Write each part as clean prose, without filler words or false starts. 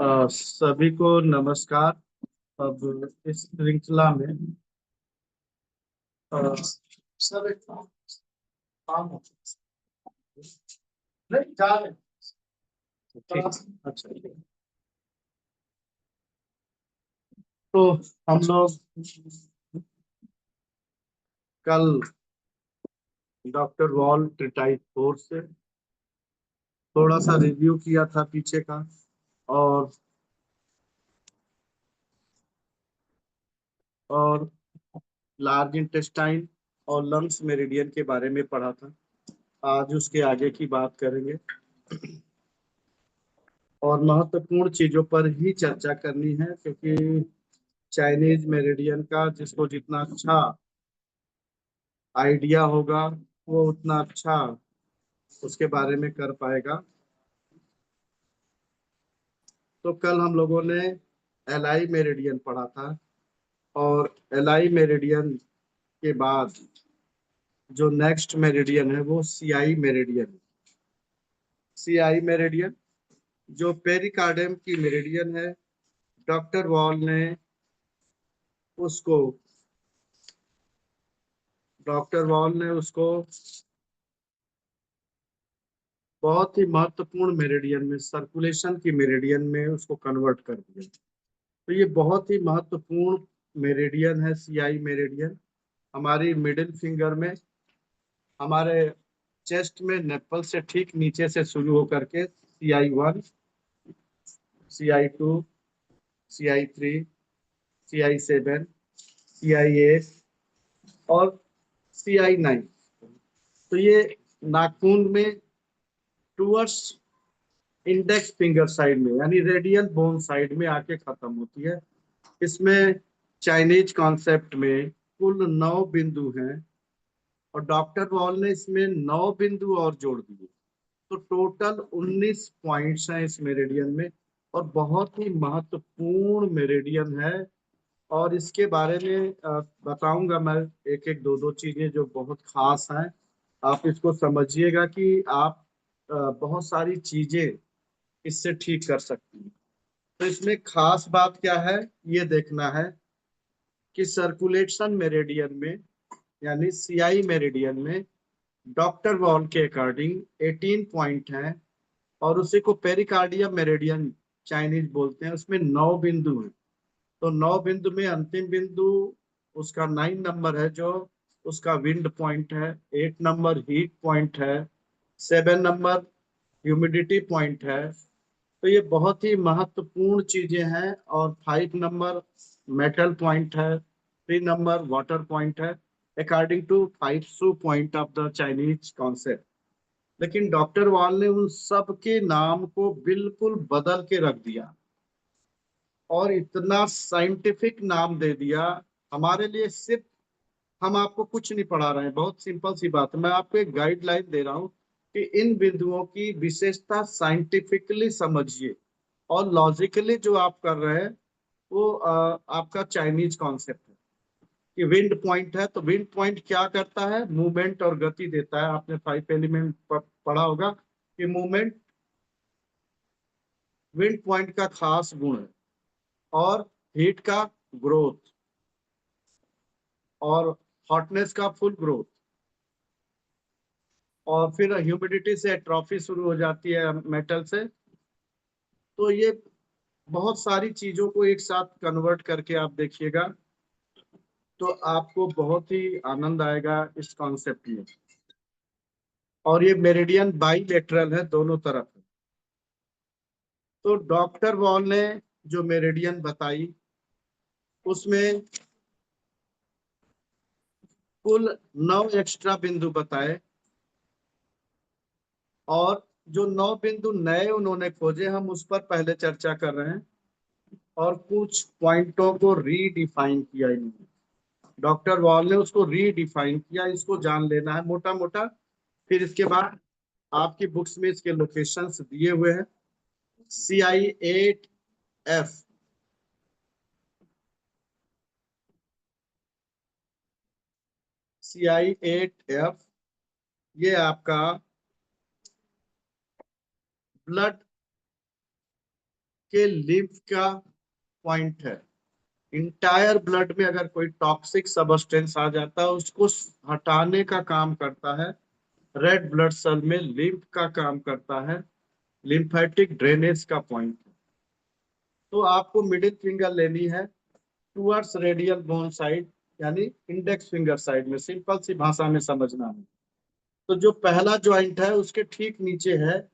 सभी को नमस्कार। अब इस श्रृंखला में सब एक काम होता है। नहीं जा रहे हैं। ठीक। अच्छा। तो हम लोग कल डॉक्टर वॉल ट्रिटाइट फोर से थोड़ा सा रिव्यू किया था पीछे का, और और लार्ज इंटेस्टाइन और लंग्स मेरिडियन के बारे में पढ़ा था। आज उसके आगे की बात करेंगे और महत्वपूर्ण चीजों पर ही चर्चा करनी है, क्योंकि चाइनीज मेरिडियन का जिसको जितना अच्छा आइडिया होगा वो उतना अच्छा उसके बारे में कर पाएगा। तो कल हम लोगों ने एलआई मेरिडियन पढ़ा था, और एलआई मेरिडियन के बाद जो नेक्स्ट मेरिडियन है वो सीआई मेरिडियन। सीआई मेरिडियन जो पेरिकार्डियम की मेरिडियन है, डॉक्टर वॉल ने उसको डॉक्टर वॉल ने उसको बहुत ही महत्वपूर्ण मेरिडियन में, सर्कुलेशन की मेरिडियन में उसको कन्वर्ट कर दिया। तो ये बहुत ही महत्वपूर्ण मेरिडियन है सीआई मेरिडियन। हमारी मिडिल फिंगर में, हमारे चेस्ट में नेपल से ठीक नीचे से शुरू होकर के CI1, CI2, CI3, CI7, CI8 और CI9। तो ये नाखून में टूवर्ड्स इंडेक्स फिंगर साइड में, यानी रेडियल बोन साइड में आके खत्म होती है। इसमें चाइनीज कॉन्सेप्ट में कुल 9 बिंदु हैं, और डॉक्टर वॉल ने इसमें 9 बिंदु और जोड़ दिए। तो टोटल 19 पॉइंट्स हैं इस मेरिडियन में, और बहुत ही महत्वपूर्ण मेरिडियन है। और इसके बारे में बताऊंगा मैं एक एक दो दो चीजें जो बहुत खास हैं। आप इसको समझिएगा कि आप बहुत सारी चीजें इससे ठीक कर सकती हैं। तो इसमें खास बात क्या है, ये देखना है कि सर्कुलेशन मेरिडियन में, यानी सीआई मेरिडियन में, डॉक्टर वॉल के अकॉर्डिंग 18 पॉइंट हैं, और उसी को पेरिकार्डियम मेरिडियन चाइनीज बोलते हैं, उसमें 9 बिंदु हैं। तो 9 बिंदु में अंतिम बिंदु उसका 9 नंबर है, जो उसका विंड पॉइंट है। 8 नंबर हीट पॉइंट है। 7 नंबर ह्यूमिडिटी पॉइंट है। तो ये बहुत ही महत्वपूर्ण चीजें हैं। और 5 नंबर मेटल पॉइंट है। 3 नंबर वाटर पॉइंट है, according to 5 point of the Chinese concept. लेकिन डॉक्टर वॉल ने उन सब के नाम को बिल्कुल बदल के रख दिया, और इतना साइंटिफिक नाम दे दिया हमारे लिए। सिर्फ हम आपको कुछ नहीं पढ़ा रहे हैं, बहुत सिंपल सी बात है। मैं आपको एक गाइडलाइन दे रहा हूँ कि इन बिंदुओं की विशेषता साइंटिफिकली समझिए, और लॉजिकली जो आप कर रहे हैं वो आपका चाइनीज कॉन्सेप्ट है। कि विंड पॉइंट है, तो विंड पॉइंट क्या करता है, मूवमेंट और गति देता है। आपने 5 एलिमेंट पढ़ा होगा कि मूवमेंट विंड पॉइंट का खास गुण है, और हीट का ग्रोथ, और हॉटनेस का फुल ग्रोथ, और फिर ह्यूमिडिटी से एट्रॉफी शुरू हो जाती है मेटल से। तो ये बहुत सारी चीजों को एक साथ कन्वर्ट करके आप देखिएगा, तो आपको बहुत ही आनंद आएगा इस कॉन्सेप्ट में। और ये मेरिडियन बाईलेटरल है, दोनों तरफ है। तो डॉक्टर वॉल ने जो मेरिडियन बताई उसमें कुल 9 एक्स्ट्रा बिंदु बताए, और जो 9 बिंदु नए उन्होंने खोजे, हम उस पर पहले चर्चा कर रहे हैं। और कुछ पॉइंटों को रीडिफाइन किया इन्होंने, डॉक्टर वॉल ने उसको रीडिफाइन किया। इसको जान लेना है मोटा मोटा। फिर इसके बाद आपकी बुक्स में इसके लोकेशंस दिए हुए हैं। CI8F, CI8F ये आपका ब्लड के लिम्फ का पॉइंट है। इंटायर ब्लड में अगर कोई टॉक्सिक सब्सटेंस आ जाता है उसको हटाने का काम करता है रेड ब्लड सेल में, लिम्फ का काम करता है, लिम्फेटिक ड्रेनेज का पॉइंट है। तो आपको मिडिल फिंगर लेनी है टुवर्ड्स रेडियल बोन साइड, यानी इंडेक्स फिंगर साइड में, सिंपल सी भाषा में समझना है। तो जो पहला ज्वाइंट है उसके ठीक नीचे है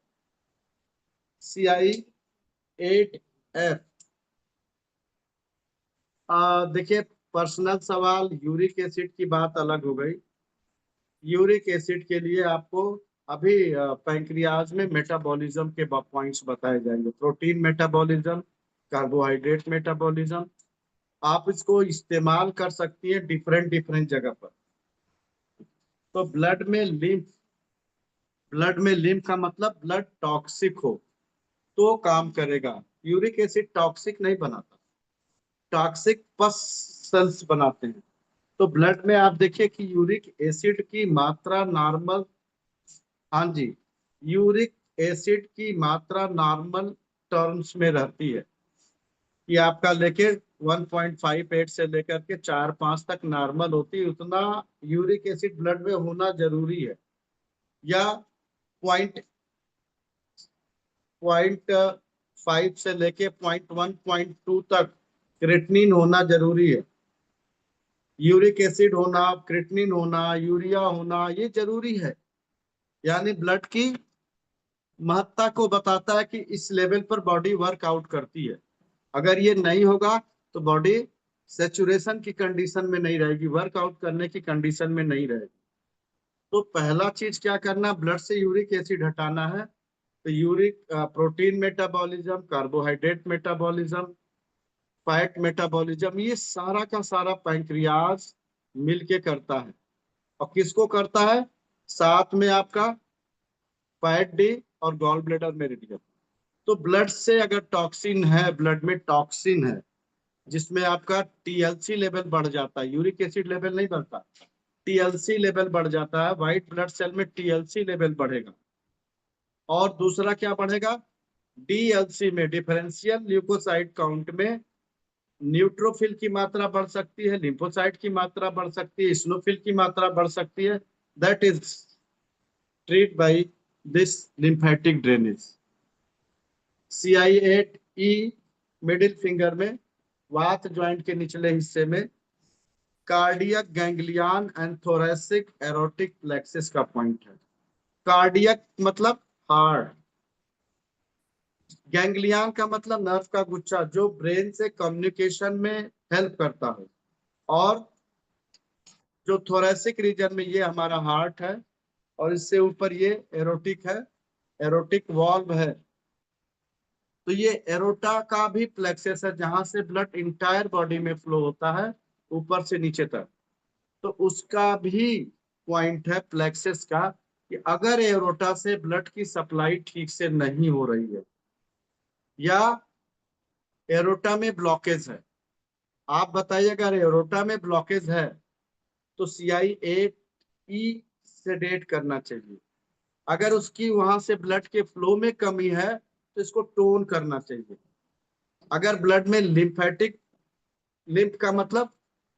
CI8F। देखिए, पर्सनल सवाल, यूरिक एसिड की बात अलग हो गई। यूरिक एसिड के लिए आपको अभी पैंक्रियाज में मेटाबॉलिज्म के पॉइंट्स बताए जाएंगे, प्रोटीन मेटाबॉलिज्म, कार्बोहाइड्रेट मेटाबॉलिज्म। आप इसको इस्तेमाल कर सकती है डिफरेंट डिफरेंट जगह पर। तो ब्लड में लिम्फ का मतलब ब्लड टॉक्सिक हो तो काम करेगा। यूरिक एसिड टॉक्सिक नहीं बनाता, टॉक्सिक पस सेल्स बनाते हैं। तो ब्लड में आप देखिए कि यूरिक एसिड की मात्रा नॉर्मल, हाँ जी, यूरिक एसिड की मात्रा नॉर्मल टर्म्स में रहती है कि आपका लेके 1.58 से लेकर के 4-5 तक नॉर्मल होती है, उतना यूरिक एसिड ब्लड में होना जरूरी है। या पॉइंट पॉइंट 5 से लेके 0.1 0.2 तक क्रेटनिन होना जरूरी है। यूरिक एसिड होना, क्रेटनिन होना, यूरिया होना, ये जरूरी है। यानी ब्लड की महत्ता को बताता है कि इस लेवल पर बॉडी वर्कआउट करती है। अगर ये नहीं होगा तो बॉडी सेचुरेशन की कंडीशन में नहीं रहेगी, वर्कआउट करने की कंडीशन में नहीं रहेगी। तो पहला चीज क्या करना, ब्लड से यूरिक एसिड हटाना है। तो uric protein metabolism, carbohydrate metabolism, fat metabolism, ये सारा का सारा पैंक्रियाज मिलके करता है। और किसको करता है, साथ में आपका फैट डी और गॉल ब्लेडर मेरिडियम। तो ब्लड से अगर टॉक्सिन है, ब्लड में टॉक्सिन है जिसमें आपका TLC लेवल बढ़ जाता है, यूरिक एसिड लेवल नहीं बढ़ता, TLC लेवल बढ़ जाता है, व्हाइट ब्लड सेल में TLC लेवल बढ़ेगा। और दूसरा क्या बढ़ेगा, DLC में, डिफरेंशियल ल्यूकोसाइड काउंट में, न्यूट्रोफिल की मात्रा बढ़ सकती है, लिम्फोसाइट की मात्रा बढ़ सकती है, इस्नोफिल की मात्रा बढ़ सकती है। That is treat by this lymphatic drainage. CI8E middle finger में, वात ज्वाइंट के निचले हिस्से में, cardiac ganglion and thoracic aortic plexus का पॉइंट है। कार्डियक मतलब हार्ट, गैंग्लियन का मतलब नर्व का गुच्छा जो ब्रेन से कम्युनिकेशन में हेल्प करता है। और जो थोरैसिक रीजन में, ये हमारा हार्ट है, और इससे ऊपर ये एरोटिक है, एरोटिक वॉल्व है। तो ये एरोटा का भी प्लेक्सस है जहां से ब्लड इंटायर बॉडी में फ्लो होता है ऊपर से नीचे तक। तो उसका भी पॉइंट है प्लेक्सस का कि अगर एरोटा से ब्लड की सप्लाई ठीक से नहीं हो रही है या एरोटा में ब्लॉकेज है, आप बताइए, अगर एरोटा में ब्लॉकेज है तो CI8E सेडेट करना चाहिए। अगर उसकी वहां से ब्लड के फ्लो में कमी है तो इसको टोन करना चाहिए। अगर ब्लड में लिम्फेटिक, लिम्फ का मतलब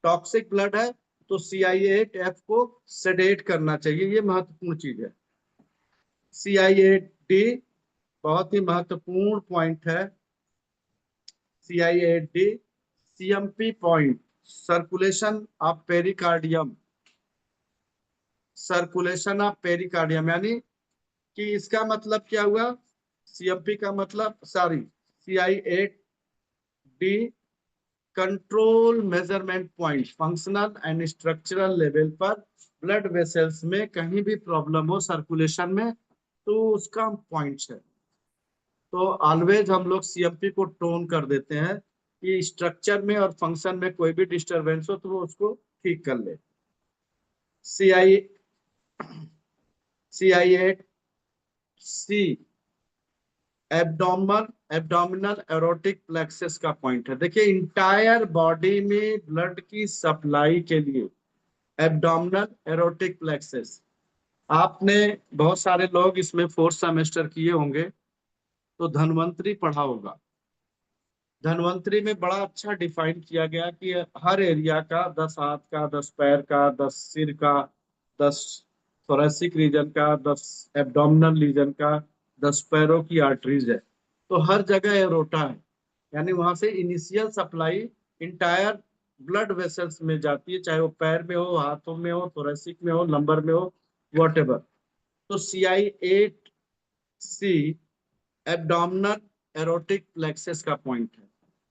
टॉक्सिक ब्लड है, तो CI8F को सेडेट करना चाहिए। ये महत्वपूर्ण चीज है। CI8D बहुत ही महत्वपूर्ण पॉइंट है। CI8D CMP point, circulation of pericardium, circulation of pericardium, यानी कि इसका मतलब क्या हुआ, CMP का मतलब, sorry, CI8D control measurement point, functional and structural level पर ब्लड वेसल्स में कहीं भी प्रॉब्लम हो सर्कुलेशन में तो उसका पॉइंट है। तो ऑलवेज हम लोग CMP को टोन कर देते हैं कि स्ट्रक्चर में और फंक्शन में कोई भी डिस्टरबेंस हो तो वो उसको ठीक कर ले। CI8C एब्डोमिनल एरोटिक प्लेक्सस का पॉइंट है। देखिए, इंटायर बॉडी में ब्लड की सप्लाई के लिए एब्डोमिनल एरोटिक प्लेक्सस, आपने, बहुत सारे लोग इसमें 4th सेमेस्टर किए होंगे तो धन्वंतरी पढ़ा होगा। धन्वंतरी में बड़ा अच्छा डिफाइन किया गया कि हर एरिया का 10 हाथ का, 10 पैर का, 10 सिर का, 10 थोरेसिक रीजन का, 10 एब्डोमिनल रीजन का, 10 पैरों की आर्टरीज है। तो हर जगह एरोटा है, यानी वहां से initial supply entire blood vessels में जाती है, चाहे वो पैर में हो, हाथों में हो, थोरेसिक में हो, लंबर में हो, वॉट। तो CI8C एब्डोमिनल एरोटिक प्लेक्सस का पॉइंट है।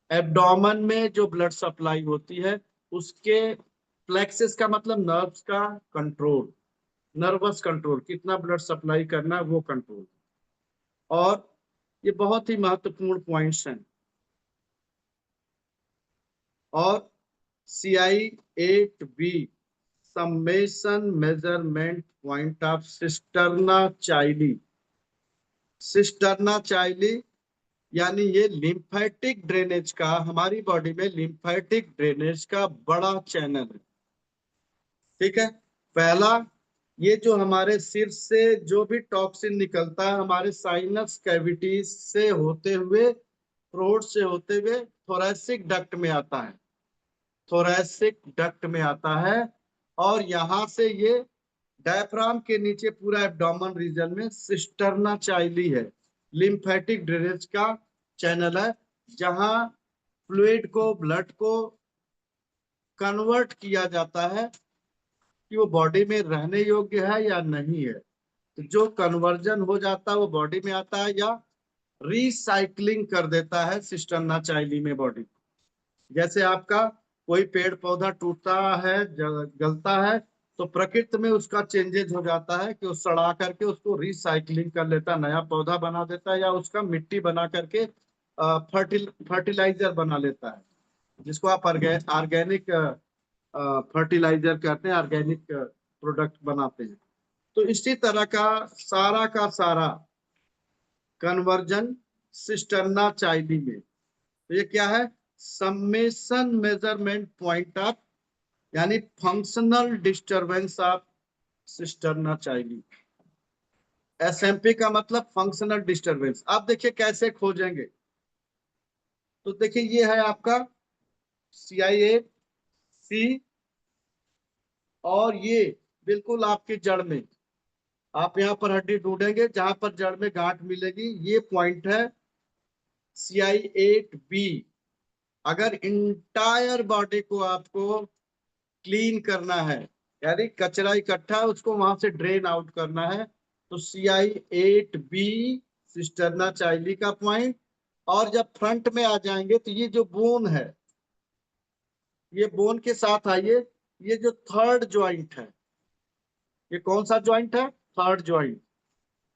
एब्डोमेन में जो ब्लड सप्लाई होती है उसके प्लेक्सस का मतलब नर्व्स का कंट्रोल, नर्वस कंट्रोल, कितना ब्लड सप्लाई करना है वो कंट्रोल। और ये बहुत ही महत्वपूर्ण पॉइंट्स हैं। और CI8B summation measurement point of cisterna chyli. Cisterna chyli यानी ये लिम्फेटिक ड्रेनेज का, हमारी बॉडी में लिम्फेटिक ड्रेनेज का बड़ा चैनल है। ठीक है। पहला, ये जो हमारे सिर से जो भी टॉक्सिन निकलता है हमारे साइनस कैविटी से होते हुए, थ्रोट से होते हुए थोरैसिक डक्ट में आता है, थोरैसिक डक्ट में आता है। और यहाँ से ये डायफ्राम के नीचे पूरा एब्डोमेन रीजन में सिस्टर्ना चाइली है, लिम्फेटिक ड्रेनेज का चैनल है, जहां फ्लूइड को, ब्लड को कन्वर्ट किया जाता है कि वो बॉडी में रहने योग्य है या नहीं है। तो जो कन्वर्जन हो जाता है वो बॉडी में आता है या रिसाइकलिंग कर देता है सिस्टर्ना चाइली में बॉडी। जैसे आपका कोई पेड़ पौधा टूटता है, गलता है, तो प्रकृति में उसका चेंजेज हो जाता है कि वो सड़ा करके उसको रिसाइकलिंग कर लेता है, नया पौधा बना देता है, या उसका मिट्टी बना करके फर्टिलाइजर बना लेता है, जिसको आप ऑर्गेनिक फर्टिलाइजर कहते हैं, ऑर्गेनिक प्रोडक्ट बनाते हैं। तो इसी तरह का सारा कन्वर्जन सिस्टर्ना चाइली में। तो ये क्या है? समेशन मेजरमेंट पॉइंट ऑफ, यानी functional disturbance of cisterna chyli. SMP का मतलब फंक्शनल डिस्टरबेंस। आप देखिए कैसे खोजेंगे। तो देखिए ये है आपका CI8C, और ये बिल्कुल आपकी जड़ में, आप यहाँ पर हड्डी ढूंढेंगे जहां पर जड़ में गांठ मिलेगी, ये पॉइंट है CI8B। अगर इंटायर बॉडी को आपको क्लीन करना है, यानी कचरा इकट्ठा है उसको वहां से ड्रेन आउट करना है, तो CI8B सिस्टर्ना चाइली का पॉइंट। और जब फ्रंट में आ जाएंगे तो ये जो बोन है, ये बोन के साथ आइए, ये जो थर्ड ज्वाइंट है, ये कौन सा ज्वाइंट है? Third joint.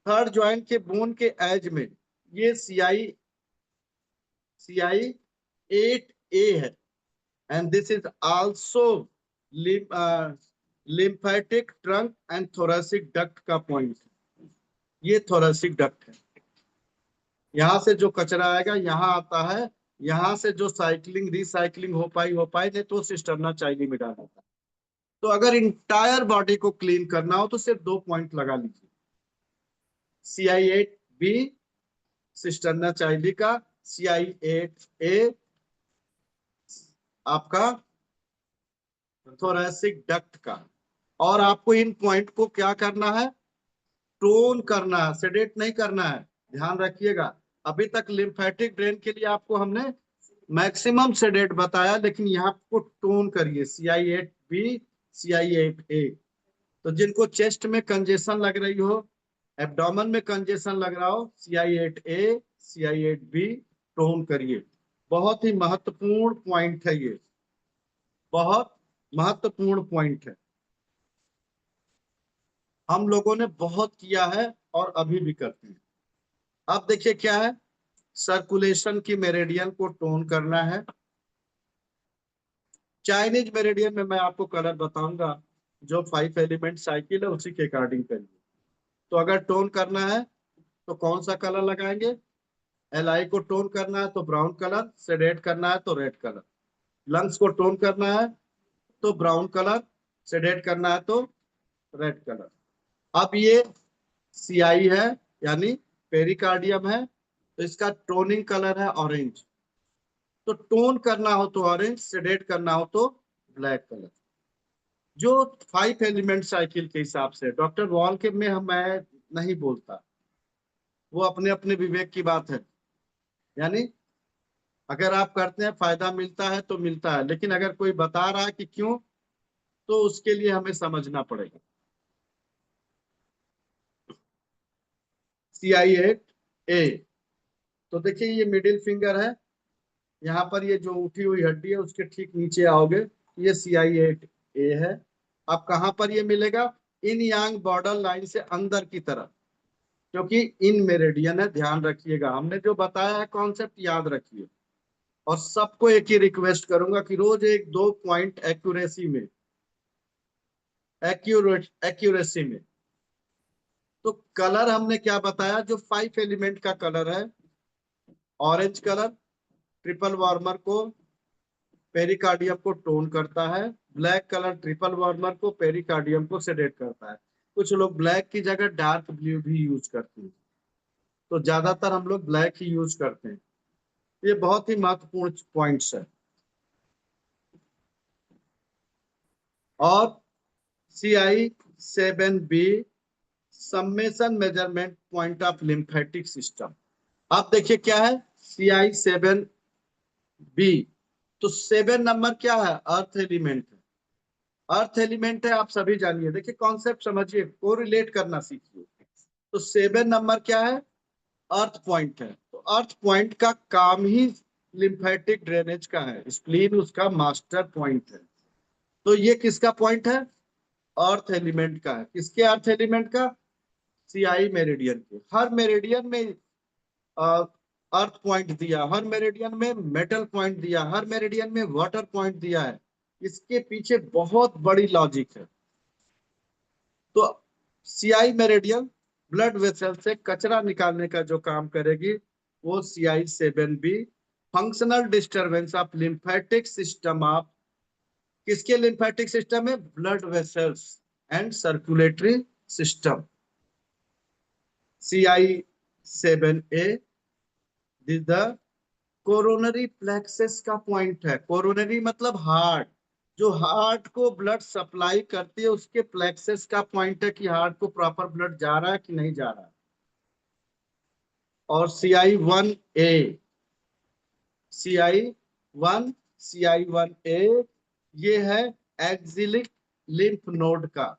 थर्ड ज्वाइंट के बोन के एज में ये CI8A है। And this is also lymphatic trunk and thoracic duct का पॉइंट। ये थोरेसिक डक्ट है, यहाँ से जो कचरा आएगा यहाँ आता है, यहाँ से जो साइक्लिंग रिसाइकलिंग हो पाई नहीं तो सिस्टर्ना चाइली में डाल देता है। तो अगर इंटायर बॉडी को क्लीन करना हो तो सिर्फ 2 पॉइंट लगा लीजिए, CI8B सिस्टर्ना चाइली का, CI8A आपका थोरेसिक डक्ट का। और आपको इन पॉइंट को क्या करना है? टोन करना है, सेडेट नहीं करना है। ध्यान रखिएगा, अभी तक लिम्फेटिक ड्रेन के लिए आपको हमने मैक्सिमम सेडेट बताया, लेकिन यहाँ को टोन करिए, CI8B CI8A। तो जिनको चेस्ट में कंजेशन लग रही हो, एब्डोमेन में कंजेशन लग रहा हो, CI8A CI8B टोन करिए। बहुत ही महत्वपूर्ण पॉइंट है ये, बहुत महत्वपूर्ण पॉइंट है। हम लोगों ने बहुत किया है और अभी भी करते हैं। अब देखिए क्या है, सर्कुलेशन की मेरिडियन को टोन करना है। चाइनीज मेरिडियन में मैं आपको कलर बताऊंगा, जो 5 एलिमेंट साइकिल है उसी के अकॉर्डिंग करिए। तो अगर टोन करना है तो कौन सा कलर लगाएंगे? LI को टोन करना है तो ब्राउन कलर, सेडेट करना है तो रेड कलर। लंग्स को टोन करना है तो ब्राउन कलर, सेडेट करना है तो रेड कलर। अब ये CI है, यानी पेरिकार्डियम है, तो इसका टोनिंग कलर है ऑरेंज। तो टोन करना हो तो ऑरेंज, सेडेट करना हो तो ब्लैक कलर। जो 5 एलिमेंट साइकिल के हिसाब से डॉक्टर वॉल के में मैं नहीं बोलता, वो अपने अपने विवेक की बात है। यानी अगर आप करते हैं फायदा मिलता है तो मिलता है, लेकिन अगर कोई बता रहा है कि क्यों, तो उसके लिए हमें समझना पड़ेगा। CI8A, तो देखिए ये मिडिल फिंगर है, यहाँ पर ये जो उठी हुई हड्डी है उसके ठीक नीचे आओगे, ये CI8A है। अब कहाँ पर ये मिलेगा? इन यांग बॉर्डर लाइन से अंदर की तरफ, क्योंकि इन मेरिडियन है, ध्यान रखिएगा। हमने जो बताया है कॉन्सेप्ट याद रखिए। और सबको एक ही रिक्वेस्ट करूंगा कि रोज एक दो पॉइंट एक्यूरेसी में, एक्यूरेसी में। तो कलर हमने क्या बताया? जो 5 एलिमेंट का कलर है, ऑरेंज कलर ट्रिपल वार्मर को, पेरिकार्डियम को टोन करता है। ब्लैक कलर ट्रिपल वार्मर को, पेरिकार्डियम को सेडेट करता है। कुछ लोग ब्लैक की जगह डार्क ब्लू भी यूज करते हैं, तो ज्यादातर हम लोग ब्लैक ही यूज करते हैं। ये बहुत ही महत्वपूर्ण पॉइंट्स है। और CI7B, summation measurement point of lymphatic system. अब देखिए क्या है CI7B। तो 7 नंबर क्या है? अर्थ एलिमेंट है। अर्थ एलिमेंट है, आप सभी जानिए। देखिए कॉन्सेप्ट समझिए, को रिलेट करना सीखिए। तो 7 नंबर क्या है? अर्थ पॉइंट है। तो अर्थ पॉइंट का काम ही लिम्फेटिक ड्रेनेज का है, स्प्लीन उसका मास्टर पॉइंट है। तो ये किसका पॉइंट है? अर्थ एलिमेंट का है। किसके अर्थ एलिमेंट का? CI मेरिडियन के। हर मेरिडियन में अर्थ पॉइंट दिया, हर मेरिडियन में मेटल पॉइंट दिया, हर मेरिडियन में वाटर पॉइंट दिया है। इसके पीछे बहुत बड़ी लॉजिक है। तो CI मेरिडियन ब्लड वेसल से कचरा निकालने का जो काम करेगी, वो CI7B, functional disturbance of lymphatic system of, किसके लिम्फेटिक सिस्टम में? Blood vessels and circulatory system. CI7A the coronary plexus का पॉइंट है। कोरोनरी मतलब हार्ट, जो हार्ट को ब्लड सप्लाई करती है, उसके प्लेक्सस का पॉइंट है कि हार्ट को प्रॉपर ब्लड जा रहा है कि नहीं जा रहा है। और CI1, CI1A, ये है एक्सिलिक लिम्फ नोड का।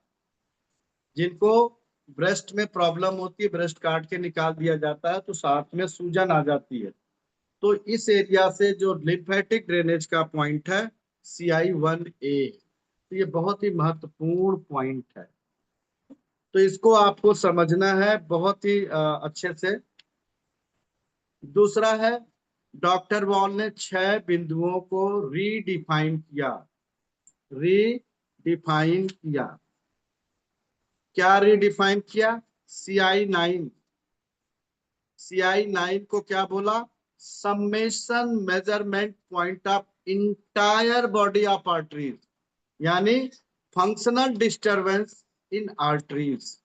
जिनको ब्रेस्ट में प्रॉब्लम होती है, ब्रेस्ट काट के निकाल दिया जाता है तो साथ में सूजन आ जाती है। तो इस एरिया से जो लिम्फेटिक ड्रेनेज का पॉइंट है CI1A, तो ये बहुत ही महत्वपूर्ण पॉइंट है। तो इसको आपको समझना है बहुत ही अच्छे से। दूसरा है, डॉक्टर वॉल ने 6 बिंदुओं को रीडिफाइन किया। रीडिफाइन किया, क्या रीडिफाइन किया? CI9, CI9 को क्या बोला? Summation measurement point of entire body of arteries, यानी फंक्शनल डिस्टरबेंस इन आर्टरीज।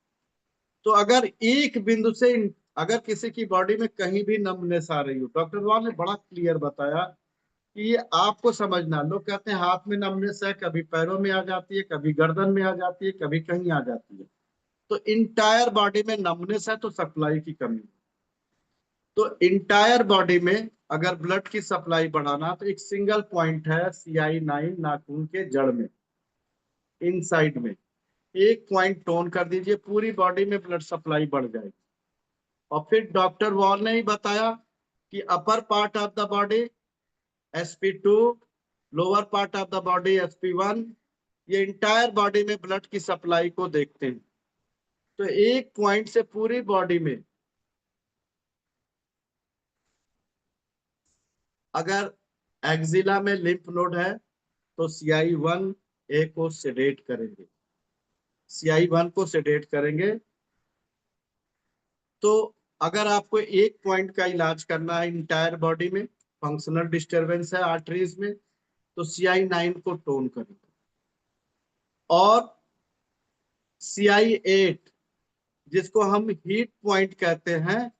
तो अगर एक बिंदु से, अगर किसी की बॉडी में कहीं भी नमनेस आ रही हो, डॉक्टर वॉल ने बड़ा क्लियर बताया कि ये आपको समझना। लोग कहते हैं हाथ में नमनेस है, कभी पैरों में आ जाती है, कभी गर्दन में आ जाती है, कभी कहीं आ जाती है। तो इंटायर बॉडी में नमनेस है तो सप्लाई की कमी है। तो इंटायर बॉडी में अगर ब्लड की सप्लाई बढ़ाना, तो एक सिंगल पॉइंट है CI9 नाखून के जड़ में, इनसाइड में। एक पॉइंट टोन कर दीजिए, पूरी बॉडी में ब्लड सप्लाई बढ़ जाएगी। और फिर डॉक्टर वॉल ने ही बताया कि upper part of the body SP2, lower part of the body SP1, ये इंटायर बॉडी में ब्लड की सप्लाई को देखते हैं। तो एक पॉइंट से पूरी बॉडी में, अगर एक्जिला में लिम्फ नोड है तो CI1A को सेडेट करेंगे, CI1 को सेडेट करेंगे। तो अगर आपको एक पॉइंट का इलाज करना है इंटायर बॉडी में, फंक्शनल डिस्टरबेंस है आर्टरीज में, तो CI9 को टोन करेंगे। और CI8, जिसको हम हीट पॉइंट कहते हैं,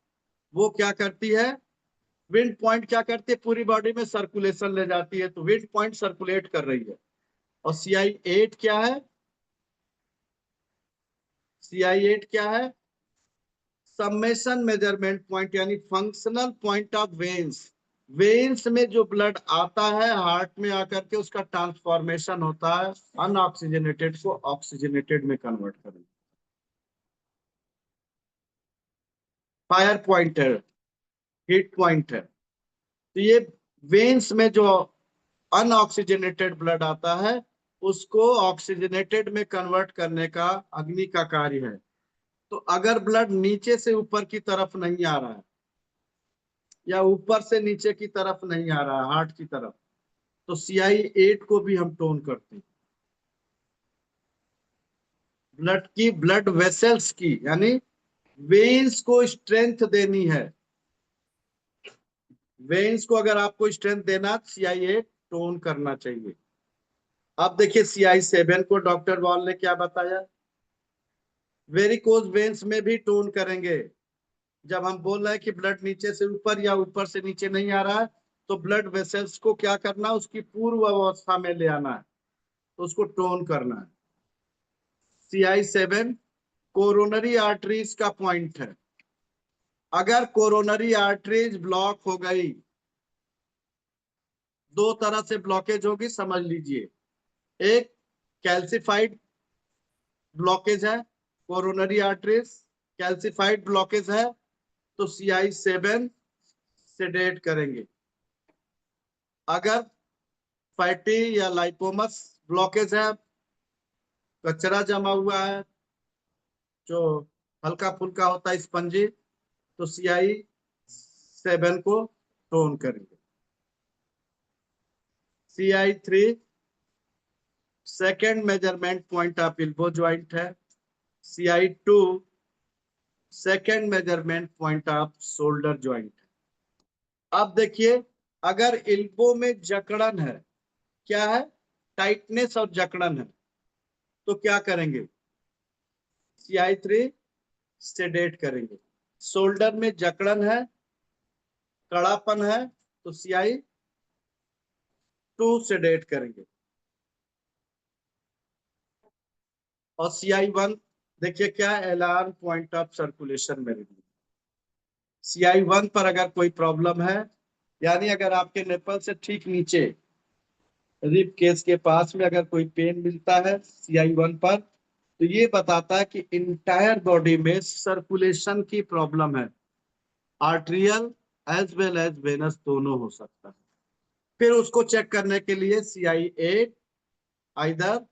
वो क्या करती है? विंड पॉइंट क्या करती है, पूरी बॉडी में सर्कुलेशन ले जाती है, तो विंड पॉइंट सर्कुलेट कर रही है। और CI8 क्या है, CI8 क्या है, समेशन मेजरमेंट पॉइंट, यानी functional point of veins. Veins में जो ब्लड आता है हार्ट में आकर के उसका ट्रांसफॉर्मेशन होता है, अनऑक्सीजनेटेड को ऑक्सीजनेटेड में कन्वर्ट करें। फायर पॉइंट है, हीट पॉइंट है। तो ये वेन्स में जो अनऑक्सीजनेटेड ब्लड आता है उसको ऑक्सीजनेटेड में कन्वर्ट करने का अग्नि का कार्य है। तो अगर ब्लड नीचे से ऊपर की तरफ नहीं आ रहा है या ऊपर से नीचे की तरफ नहीं आ रहा है हार्ट की तरफ, तो CI8 को भी हम टोन करते हैं। ब्लड की, ब्लड वेसल्स की, यानी वेन्स को स्ट्रेंथ देनी है। वेन्स को अगर आपको स्ट्रेंथ देना, CI8 टोन करना चाहिए। अब देखिए CI7 को डॉक्टर वॉल ने क्या बताया, वेरिकोज वेन्स में भी टोन करेंगे। जब हम बोल रहे हैं कि ब्लड नीचे से ऊपर या ऊपर से नीचे नहीं आ रहा है, तो ब्लड वेसल्स को क्या करना है, उसकी पूर्व अवस्था में ले आना है, तो उसको टोन करना है। CI7 कोरोनरी आर्टरीज का पॉइंट है। अगर कोरोनरी आर्टरीज ब्लॉक हो गई, दो तरह से ब्लॉकेज होगी समझ लीजिए। एक कैल्सिफाइड ब्लॉकेज है, कोरोनरी आर्टरीज कैल्सिफाइड ब्लॉकेज है, तो CI7 सेडेट करेंगे। अगर फैटी या लाइपोमस ब्लॉकेज है, कचरा जमा हुआ है जो हल्का फुल्का होता है स्पंजी, तो CI7 को टोन करेंगे। CI3 second measurement point of elbow joint है। CI2 second measurement point of shoulder joint है। अब देखिए, अगर इल्बो में जकड़न है, क्या है, टाइटनेस और जकड़न है, तो क्या करेंगे, CI3 सेडेट करेंगे। शोल्डर में जकड़न है, कड़ापन है, तो CI2 सेडेट करेंगे। और CI1 देखिए क्या, अलार्म पॉइंट ऑफ सर्कुलेशन में। CI1 पर अगर कोई प्रॉब्लम है, यानी अगर आपके नेपल से ठीक नीचे रिब केस के पास में अगर कोई पेन मिलता है CI1 पर, तो ये बताता है कि इंटायर बॉडी में सर्कुलेशन की प्रॉब्लम है। Arterial as well as venous दोनों हो सकता है। फिर उसको चेक करने के लिए CI8 आइदर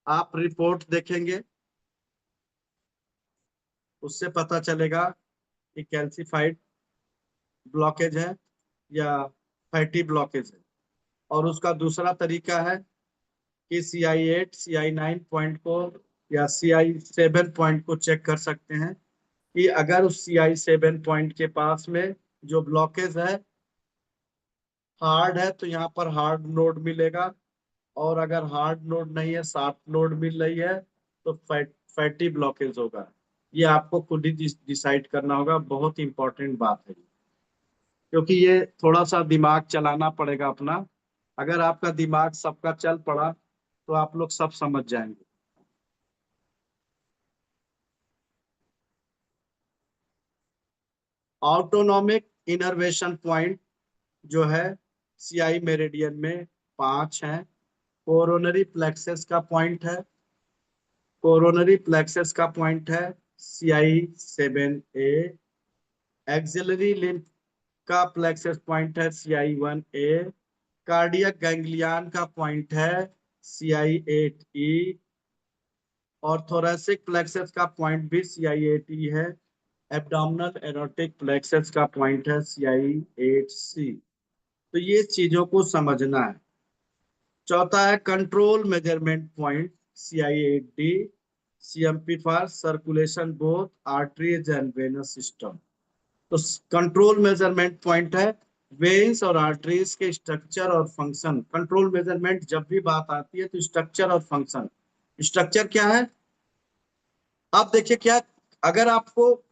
आप रिपोर्ट देखेंगे, उससे पता चलेगा कि कैल्सिफाइड ब्लॉकेज है या फैटी ब्लॉकेज है। और उसका दूसरा तरीका है कि CI8 CI9 पॉइंट को या CI7 पॉइंट को चेक कर सकते हैं कि अगर उस CI7 पॉइंट के पास में जो ब्लॉकेज है हार्ड है, तो यहाँ पर हार्ड नोड मिलेगा। और अगर हार्ड नोड नहीं है, सॉफ्ट नोड मिल रही है, तो फैटी ब्लॉकेज होगा। ये आपको खुद ही डिसाइड करना होगा, बहुत इंपॉर्टेंट बात है, क्योंकि ये थोड़ा सा दिमाग चलाना पड़ेगा अपना। अगर आपका दिमाग सबका चल पड़ा तो आप लोग सब समझ जाएंगे। ऑटोनॉमिक इनर्वेशन पॉइंट जो है CI मेरिडियन में 5 है। कोरोनरी प्लेक्सस का पॉइंट है, कोरोनरी प्लेक्सस का पॉइंट है CI7A। एक्सिलरी लिम्फ का प्लेक्सस पॉइंट है CI1A। कार्डियक गैंग्लियन का पॉइंट है CI8E। और थोरेसिक प्लेक्सस का पॉइंट भी CI8E है। एब्डोमिनल एरोटिक प्लेक्सस का पॉइंट है CI8C। तो ये चीजों को समझना है। चौथा है control measurement point CI8D। CMP for circulation both arteries and venous system. तो कंट्रोल मेजरमेंट पॉइंट है वेन्स और आर्टरीज के स्ट्रक्चर और फंक्शन। कंट्रोल मेजरमेंट जब भी बात आती है तो स्ट्रक्चर और फंक्शन। स्ट्रक्चर क्या है? अब देखिए क्या, अगर आपको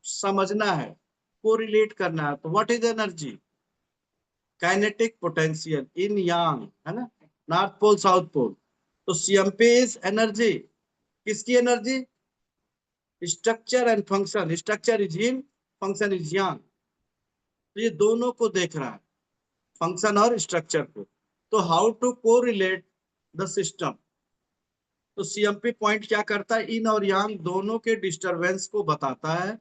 समझना है, कोरिलेट करना है, तो what is energy? Kinetic potential in yang, है ना, नॉर्थ पोल साउथ पोल। तो सीएमपी इज एनर्जी। किसकी energy? Structure and function. Structure is yin, function is yang। तो ये दोनों को देख रहा है, फंक्शन और स्ट्रक्चर को। तो how to correlate the system. तो सीएमपी पॉइंट क्या करता है? इन और यांग दोनों के डिस्टरबेंस को बताता है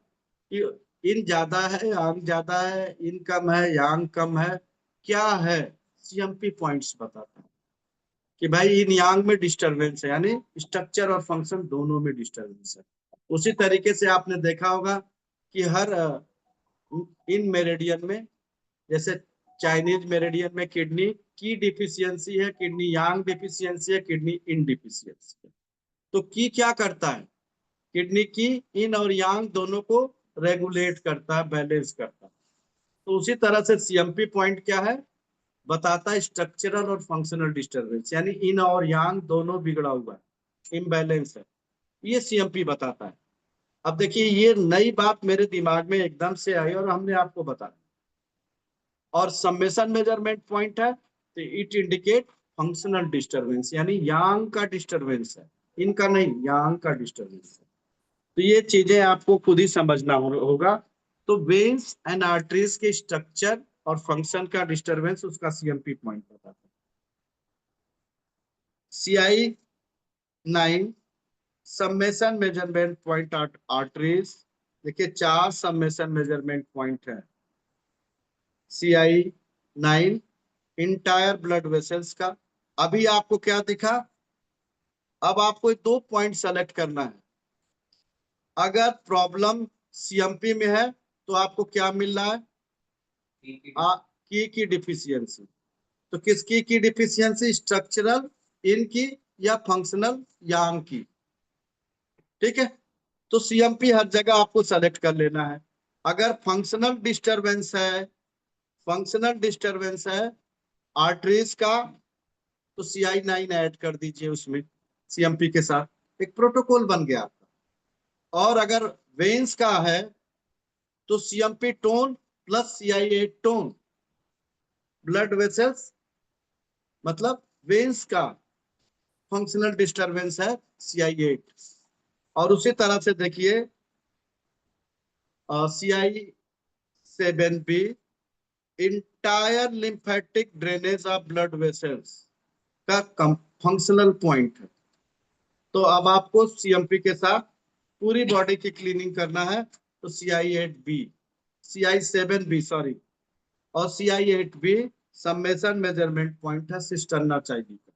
कि इन ज्यादा है, यांग ज्यादा है, इन कम है, यांग कम है, क्या है। सीएमपी पॉइंट्स बताता है कि भाई इन यांग में डिस्टरबेंस है, यानी स्ट्रक्चर और फंक्शन दोनों में डिस्टरबेंस है। उसी तरीके से आपने देखा होगा कि हर इन मेरिडियन में, जैसे चाइनीज मेरिडियन में किडनी की डिफिशियंसी है, किडनी यांग डिफिशियंसी है, किडनी इन डिफिशियंसी है। तो की क्या करता है? किडनी की इन और यांग दोनों को रेगुलेट करता है, बैलेंस करता है। तो उसी तरह से सीएमपी पॉइंट क्या है? बताता है स्ट्रक्चरल और फंक्शनल डिस्टरबेंस, यानी इन और यांग दोनों बिगड़ा हुआ है, इम्बैलेंस है, ये सीएमपी बताता है। अब देखिए ये नई बात मेरे दिमाग में एकदम से आई और हमने आपको बताया। और समेशन मेजरमेंट पॉइंट है तो इट इंडिकेट फंक्शनल डिस्टरबेंस, यानी यांग का डिस्टरबेंस है, इनका नहीं, यांग का डिस्टरबेंस है। तो ये चीजें आपको खुद ही समझना होगा। तो वेन्स एंड आर्टरीज के स्ट्रक्चर और फंक्शन का डिस्टरबेंस उसका सीएमपी पॉइंट बताता है। CI9 summation measurement point arteries. देखिए 4 समेशन मेजरमेंट पॉइंट है। CI9 इंटायर ब्लड वेसल्स का। अभी आपको क्या दिखा? अब आपको 2 पॉइंट सेलेक्ट करना है। अगर प्रॉब्लम सीएमपी में है तो आपको क्या मिल रहा है? की डिफिशियंसी। तो किसकी की डिफिशियंसी? स्ट्रक्चरल इन की या फंक्शनल यांग की। ठीक है, तो सीएमपी हर जगह आपको सेलेक्ट कर लेना है। अगर फंक्शनल डिस्टरबेंस है, फंक्शनल डिस्टरबेंस है आर्टरीज का, तो CI9 ऐड कर दीजिए उसमें सीएमपी के साथ, एक प्रोटोकॉल बन गया आपका। और अगर वेन्स का है तो CMP tone plus CI8 tone. Blood vessels मतलब वेन्स का फंक्शनल डिस्टरबेंस है CI8। और उसी तरह से देखिए CI7B entire lymphatic drainage of blood vessels का फंक्शनल पॉइंट है। तो अब आपको सीएमपी के साथ पूरी बॉडी की क्लीनिंग करना है, तो CI8B, CI7B सॉरी, और CI8B समेशन मेजरमेंट पॉइंट है सिस्टर्ना चाइल्ड का।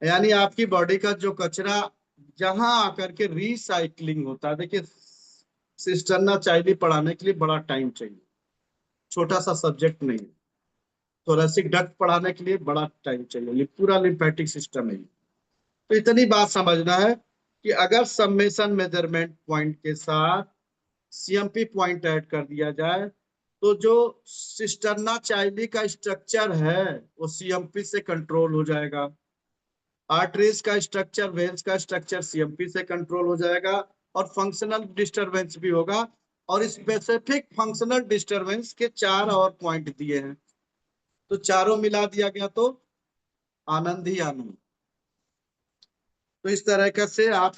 यानी आपकी बॉडी का जो कचरा जहां आकर के रिसाइकलिंग होता है। देखिए सिस्टर्ना चाइल्ड पढ़ाने के लिए बड़ा टाइम चाहिए, छोटा सा सब्जेक्ट नहीं है। थोरेसिक डक्ट पढ़ाने के लिए बड़ा टाइम चाहिए, पूरा लिम्फेटिक सिस्टम है। तो इतनी बात समझना है कि अगर समेशन मेजरमेंट पॉइंट के साथ सीएमपी पॉइंट ऐड कर दिया जाए तो जो सिस्टर्ना चाइल्डी का स्ट्रक्चर है वो सीएमपी से कंट्रोल हो जाएगा। आर्टरीज का स्ट्रक्चर, वेन्स का स्ट्रक्चर सीएमपी से कंट्रोल हो जाएगा और फंक्शनल डिस्टरबेंस भी होगा। और स्पेसिफिक फंक्शनल डिस्टरबेंस के 4 और पॉइंट दिए हैं, तो चारों मिला दिया गया तो आनंद ही आनंद। तो इस तरह का से आप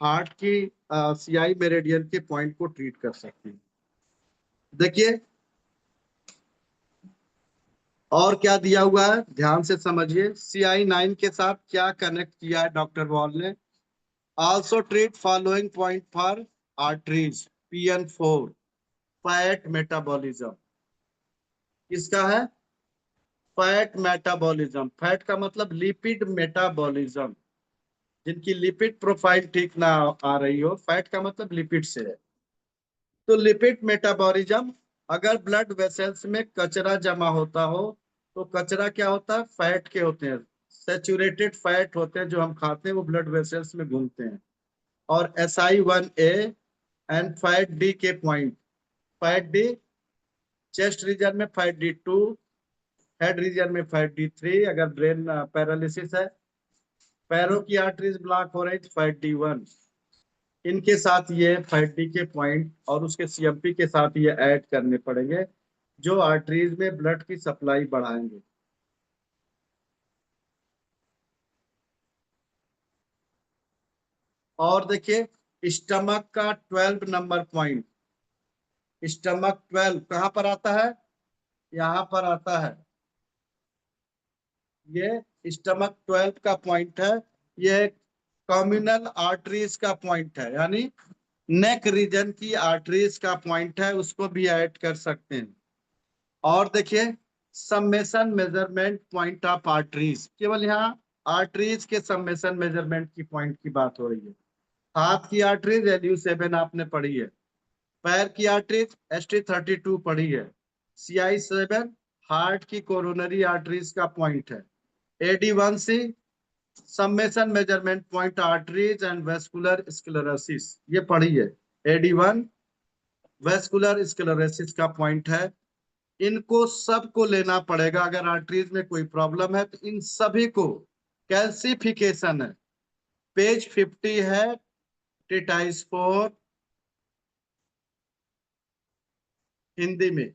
हार्ट की CI मेरिडियन के पॉइंट को ट्रीट कर सकते हैं। देखिए और क्या दिया हुआ है, ध्यान से समझिए। CI9 के साथ क्या कनेक्ट किया है डॉक्टर वॉल ने? Also treat following point for arteries. PN4 fat metabolism. किसका है? Fat metabolism. फैट का मतलब लिपिड मेटाबॉलिज्म। जिनकी लिपिड प्रोफाइल ठीक ना आ रही हो, फैट का मतलब लिपिड से है। तो लिपिड मेटाबॉलिज्म, अगर ब्लड वेसल्स में कचरा जमा होता हो तो कचरा क्या होता है? फैट के होते हैं, सेचुरेटेड फैट होते हैं जो हम खाते हैं, वो ब्लड वेसल्स में घूमते हैं। और SI1A एंड फैट डी के point, fat D chest region में 5D2, हेड रीजन में 5D3, अगर ब्रेन पैरालिसिस है, पैरों की आर्टरीज ब्लॉक हो रही तो 5D1। इनके साथ ये 5D के पॉइंट और उसके CMP के साथ ये ऐड करने पड़ेंगे, जो आर्टरीज में ब्लड की सप्लाई बढ़ाएंगे। और देखिए स्टमक का 12 नंबर पॉइंट, स्टमक 12 कहाँ पर आता है, यहाँ पर आता है। ये स्टमक 12 का पॉइंट है, ये कम्युनल आर्टरीज का पॉइंट है, यानी नेक रीजन की आर्टरीज का पॉइंट है, उसको भी ऐड कर सकते हैं। और देखिए सम्मेशन मेजरमेंट पॉइंट ऑफ आर्टरीज, केवल यहाँ आर्टरीज के सम्मेशन मेजरमेंट की पॉइंट की बात हो रही है। हाथ की आर्टरीज LU7 आपने पढ़ी है, पैर की आर्टरीज ST32 पढ़ी है, CI7 हार्ट की कोरोनरी आर्टरीज का पॉइंट है, AD1C summation measurement point arteries and vascular sclerosis ये पढ़ी है, AD1 वेस्कुलर स्क्लेरोसिस का पॉइंट है। इनको सबको लेना पड़ेगा, अगर आर्टरीज में कोई प्रॉब्लम है तो इन सभी को कैल्सिफिकेशन है। पेज 50 है, टिटाइस 4 हिंदी में,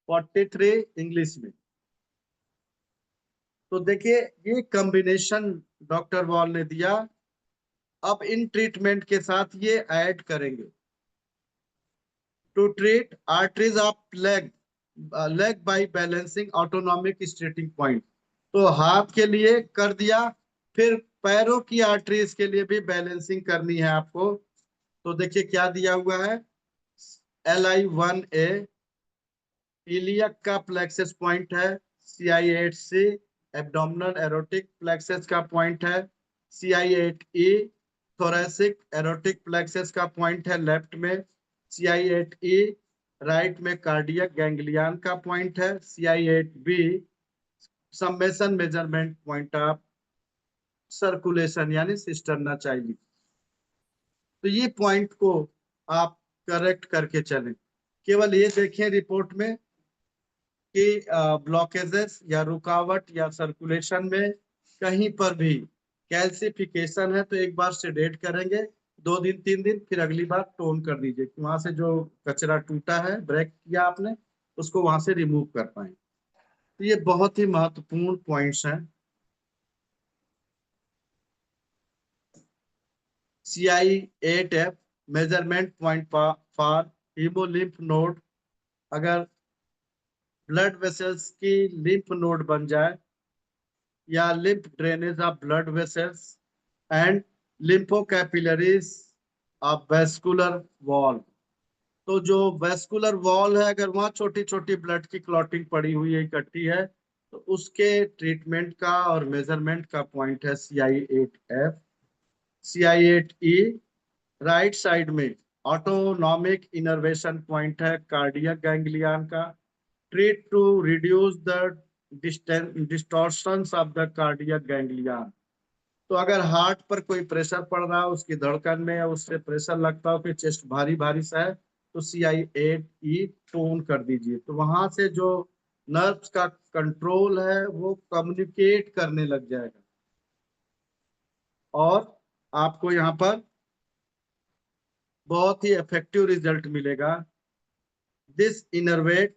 43 इंग्लिश में। तो देखिए ये कॉम्बिनेशन डॉक्टर वॉल ने दिया, अब इन ट्रीटमेंट के साथ ये ऐड करेंगे। To treat arteries of leg, leg by balancing autonomic stretching point, तो हाथ के लिए कर दिया, फिर पैरों की आर्टरीज के लिए भी बैलेंसिंग करनी है आपको। तो देखिए क्या दिया हुआ है, LI1A इलियक का प्लेक्सस पॉइंट है, CI8C एब्डोमिनल एरोटिक प्लेक्सस का पॉइंट है, CI8E थोरेसिक एरोटिक प्लेक्सस का पॉइंट है लेफ्ट में, CI8E राइट में कार्डियक गैंग्लियन का पॉइंट है, CI8B summation measurement point of circulation यानी सिस्टर्ना चाइली। तो ये पॉइंट को आप करेक्ट करके चलें। केवल ये देखें रिपोर्ट में कि ब्लॉकेजेस या रुकावट या सर्कुलेशन में कहीं पर भी कैल्सिफिकेशन है तो एक बार सेडेट करेंगे, 2 दिन 3 दिन, फिर अगली बार टोन कर दीजिए कि वहां से जो कचरा टूटा है ब्रेक किया आपने उसको वहां से रिमूव कर पाए। तो ये बहुत ही महत्वपूर्ण पॉइंट्स हैं। CI8F measurement point for hemolymph node, अगर ब्लड वेसल्स की लिम्फ नोड बन जाए या lymph drainage of blood vessels and lymphocapillaries of vascular wall, तो जो वेस्कुलर वॉल है अगर वहां छोटी छोटी ब्लड की क्लॉटिंग पड़ी हुई है, इकट्ठी है, तो उसके ट्रीटमेंट का और मेजरमेंट का पॉइंट है CI8F। CI8E राइट साइड में ऑटोनॉमिक इनर्वेशन पॉइंट है कार्डियक गैंग्लियन का, treat to reduce the distortions of the cardiac ganglion, तो अगर हार्ट पर कोई प्रेशर पड़ रहा है उसकी धड़कन में या उससे प्रेशर लगता हो कि चेस्ट भारी भारी सा है, तो CI8E टोन कर दीजिए, तो वहां से जो नर्व्स का कंट्रोल है वो कम्युनिकेट करने लग जाएगा और आपको यहाँ पर बहुत ही इफेक्टिव रिजल्ट मिलेगा। This innervate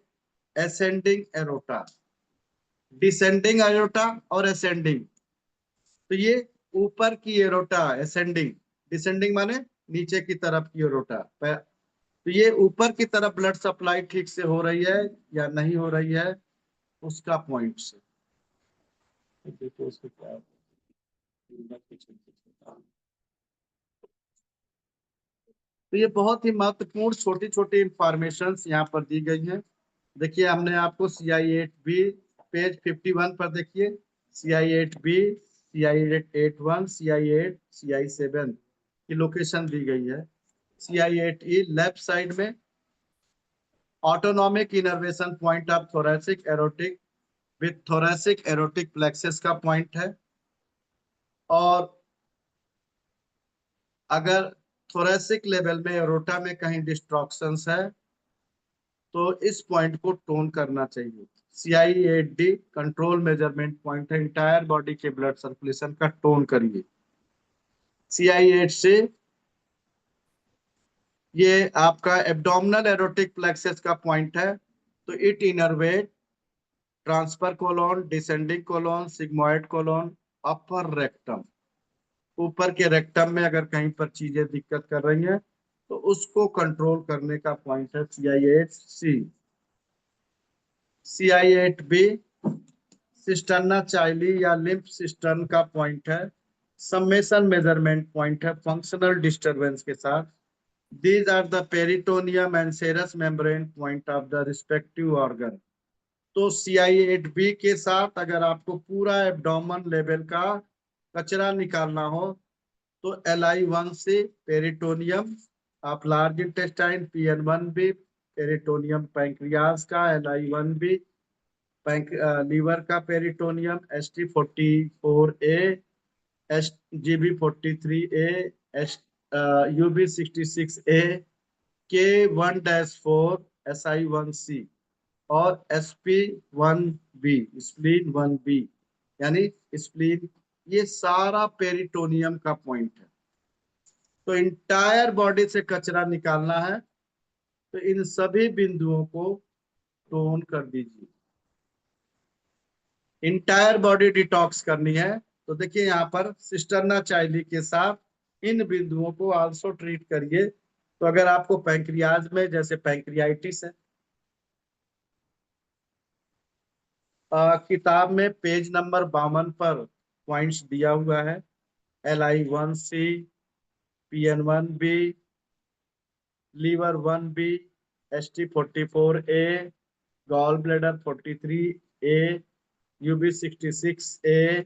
ascending aorta, descending aorta और असेंडिंग, तो ये ऊपर की एरोटा असेंडिंग, डिसेंडिंग माने नीचे की तरफ की एरोटा, तो ये ऊपर की तरफ ब्लड सप्लाई ठीक से हो रही है या नहीं हो रही है उसका पॉइंट से देखो उसको क्या तो ये बहुत ही महत्वपूर्ण छोटी छोटी इंफॉर्मेशन यहाँ पर दी गई है। देखिए हमने आपको CI8B पेज 51 पर देखिए, CI8B CI8A1 CI8 CI7 की लोकेशन दी गई है। CI8E लेफ्ट साइड में autonomic innervation point of thoracic aortic with thoracic aortic plexus का पॉइंट है। और अगर थोरेसिक लेवल में एरोटा में कहीं डिस्ट्रॉक्शंस है तो इस पॉइंट को टोन करना चाहिए। CI8D कंट्रोल मेजरमेंट पॉइंट है, इंटायर बॉडी के ब्लड सर्कुलेशन का टोन करिए। CI8C ये आपका एब्डोमिनल एरोटिक प्लेक्सस का पॉइंट है, तो it innervate transverse colon, descending colon, sigmoid colon, upper rectum. ऊपर के रेक्टम में अगर कहीं पर चीजें दिक्कत कर रही हैं तो उसको कंट्रोल करने का पॉइंट है CI8C। CI8B सिस्टर्ना चाइली या लिम्फ सिस्टर्न का पॉइंट है, सम्मेशन मेजरमेंट पॉइंट है फंक्शनल डिस्टरबेंस के साथ। These are the peritoneum and serous membrane point of the respective organ। तो CI8B के साथ अगर आपको पूरा एब्डोमन लेवल का कचरा निकालना हो तो LI1 से पेरिटोनियम, आप large intestine PN1B, peritoneum pancreas का LI1B, लीवर का peritoneum ST44A, GB43A, UB66A, K1-4, SI1C और SP1B, स्प्लीन 1B यानी स्प्लीन, ये सारा पेरिटोनियम का पॉइंट है। तो इंटायर बॉडी से कचरा निकालना है तो इन सभी बिंदुओं को टोन कर दीजिए। इंटायर बॉडी डिटॉक्स करनी है तो देखिए यहाँ पर सिस्टर्ना चाइली के साथ इन बिंदुओं को आल्सो ट्रीट करिए। तो अगर आपको पैंक्रियाज में जैसे पैंक्रियाइटिस है, किताब में पेज नंबर 52 पर पॉइंट्स दिया हुआ है। LI1C, PN1B, liver 1B, ST44A, gall bladder 43A, UB66A,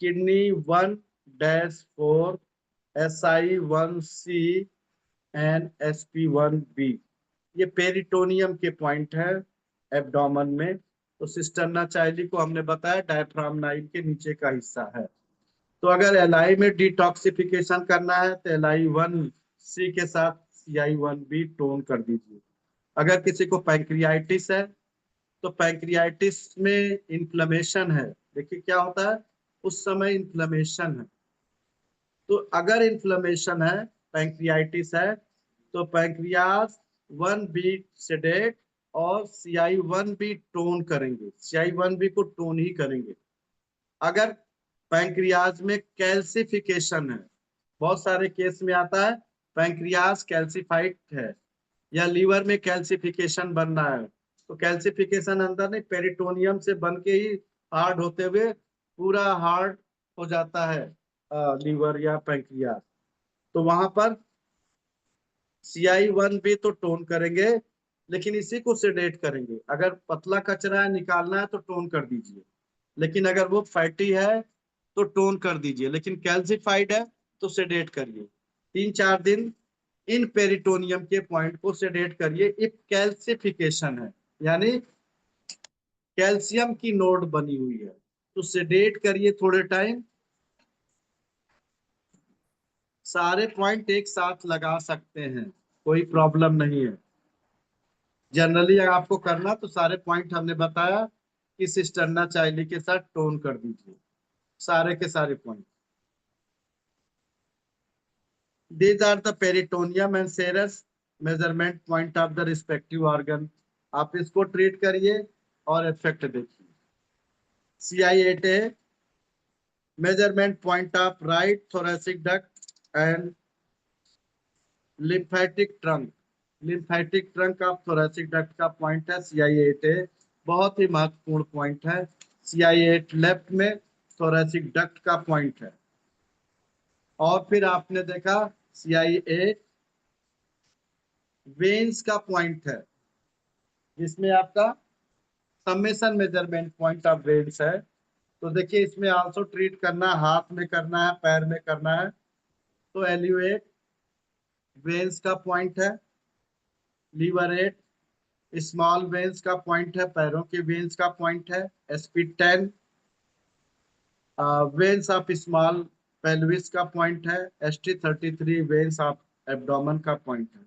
kidney 1-4, SI1C and SP1B। ये पेरिटोनियम के पॉइंट है एब्डोमेन में। तो सिस्टर्ना चाइली को हमने बताया डायफ्राम नाइल के नीचे का हिस्सा है। तो अगर LI में डिटॉक्सिफिकेशन करना है तो LI1C के साथ CI1B टोन कर दीजिए। अगर किसी को पैंक्रियाइटिस है तो पैंक्रियाइटिस में इन्फ्लेमेशन है, देखिए क्या होता है उस समय इन्फ्लेमेशन है। तो अगर इन्फ्लेमेशन है, पैंक्रियाइटिस है, तो पैंक्रियास 1B सेडेट और CI1B टोन करेंगे, CI1B को टोन ही करेंगे। अगर पैंक्रियाज में कैल्सिफिकेशन है, बहुत सारे केस में आता है पैंक्रियाज कैल्सिफाइड है या लीवर में कैल्सिफिकेशन बन रहा है, तो कैल्सिफिकेशन अंदर नहीं पेरिटोनियम से बन के ही हार्ड होते हुए पूरा हार्ड हो जाता है लीवर या पैंक्रियाज। तो वहां पर CI1B तो टोन करेंगे लेकिन इसी को सेडेट करेंगे। अगर पतला कचरा है निकालना है तो टोन कर दीजिए, लेकिन अगर वो फैटी है तो टोन कर दीजिए, लेकिन कैल्सिफाइड है तो सेडेट करिए। 3-4 दिन इन पेरिटोनियम के पॉइंट को सेडेट करिए। इफ कैल्सिफिकेशन है यानी कैल्शियम की नोड बनी हुई है तो सेडेट करिए थोड़े टाइम। सारे पॉइंट एक साथ लगा सकते हैं, कोई प्रॉब्लम नहीं है। जनरली अगर आपको करना तो सारे पॉइंट हमने बताया कि सिस्टर्ना चाइली के साथ टोन कर दीजिए सारे के सारे point. These are the peritoneum and serous measurement point of the respective organ। आप इसको ट्रीट करिए और इफेक्ट देखिए। CI8A measurement point of right thoracic duct and lymphatic trunk। lymphatic trunk of thoracic duct का पॉइंट है CI8A, बहुत ही महत्वपूर्ण point है। CI8 लेफ्ट में thoracic duct का पॉइंट है। और फिर आपने देखा CI8 वेन्स का पॉइंट है जिसमें आपका summation measurement point of veins है। तो देखिए इसमें आल्सो ट्रीट करना, हाथ में करना है, पैर में करना है। तो एल्यूएट वेन्स का पॉइंट है, लीवर 8 स्मॉल वेन्स का पॉइंट है, पैरों के वेन्स का पॉइंट है। SP10 veins of small pelvis का पॉइंट है, ST33 वेन्स ऑफ एब्डोमेन का पॉइंट है।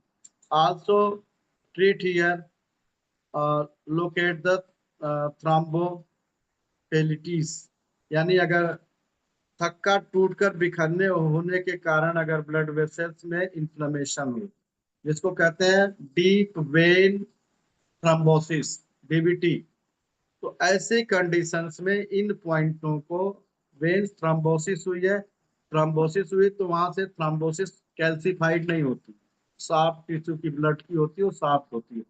Also treat here, locate the thrombophlebitis, यानी अगर थक्का टूटकर बिखरने होने के कारण अगर ब्लड वेसल्स में इंफ्लेमेशन हो, जिसको कहते हैं डीप वेन थ्रोम्बोसिस, डीवीटी, तो ऐसे कंडीशंस में इन पॉइंटों को, वेन थ्रोम्बोसिस हुई है, थ्रोम्बोसिस हुई तो वहां से थ्रोम्बोसिस कैल्सिफाइड नहीं होती, सॉफ्ट टिश्यू की ब्लड की होती है, वो सॉफ्ट होती है।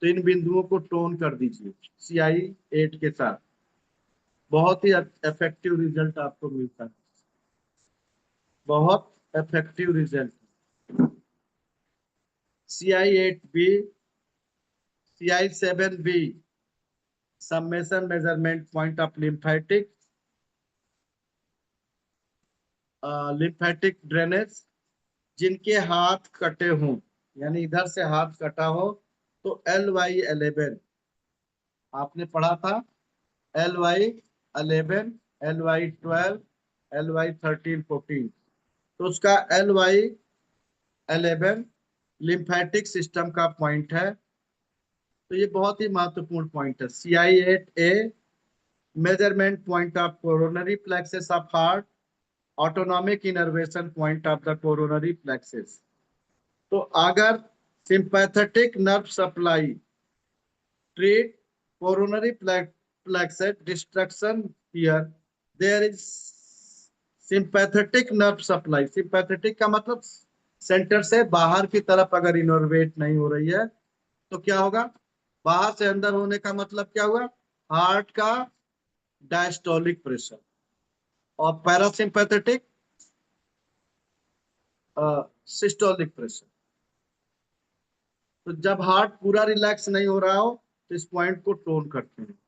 तो इन बिंदुओं को टोन कर दीजिए CI8 के साथ, बहुत ही इफेक्टिव रिजल्ट आपको मिलता है, बहुत effective result. CI8B, CI7B, summation measurement point of lymphatic, lymphatic drainage, जिनके हाथ कटे हों, यानी इधर से हाथ कटा हो, तो LY11 आपने पढ़ा था, LY11, LY12, LY13-14, तो उसका LY11 लिम्फेटिक सिस्टम का पॉइंट है। तो ये बहुत ही महत्वपूर्ण पॉइंट है। CI8A measurement point of coronary plexus of heart, autonomic innervation point of the coronary plexus. तो अगर sympathetic nerve supply treat coronary plexus destruction, here there is sympathetic nerve supply, sympathetic का मतलब सेंटर से बाहर की तरफ अगर इनोर्वेट नहीं हो रही है तो क्या होगा, बाहर से अंदर होने का मतलब क्या हुआ, हार्ट का डायस्टोलिक प्रेशर, और पैरासिम्पैथेटिक सिस्टोलिक प्रेशर। तो जब हार्ट पूरा रिलैक्स नहीं हो रहा हो तो इस पॉइंट को टोन करते हैं।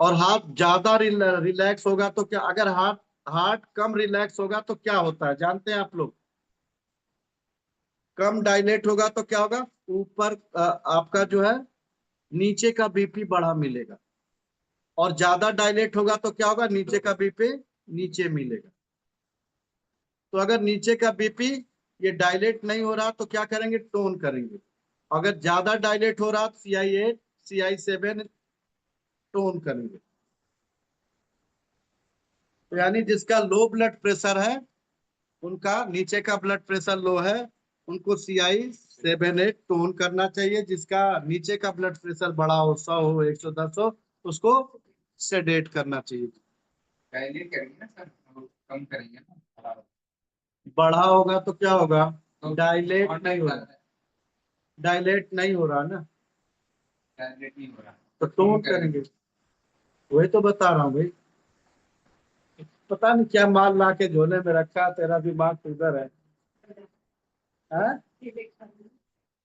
और हार्ट ज्यादा रिलैक्स होगा तो क्या, अगर हार्ट हार्ट कम रिलैक्स होगा तो क्या होता है जानते हैं आप लोग, कम डायलेट होगा तो क्या होगा, ऊपर आपका जो है नीचे का बीपी बढ़ा मिलेगा, और ज्यादा डायलेट होगा तो क्या होगा, नीचे का बीपी नीचे मिलेगा। तो अगर नीचे का बीपी ये डायलेट नहीं हो रहा तो क्या करेंगे, टोन करेंगे। अगर ज्यादा डायलेट हो रहा तो CI8 CI7 टोन करेंगे। तो यानी जिसका लो ब्लड प्रेशर है, उनका नीचे का ब्लड प्रेशर लो है, उनको CI7 8 टोन करना चाहिए। जिसका नीचे का ब्लड प्रेशर बड़ा हो, 100 हो, 110 हो, उसको सेडेट करना चाहिए। डायलेट करेंगे ना सर, तो कम करेंगे ना, बढ़ा होगा तो क्या होगा, तो डायलेट नहीं हो रहा, डायलेट नहीं हो रहा ना, डायलेट नहीं हो रहा तो टोन करेंगे। वही तो बता रहा हूँ भाई, पता नहीं क्या माल ला के झोले में रखा, तेरा दिमाग तो उधर है। हाँ?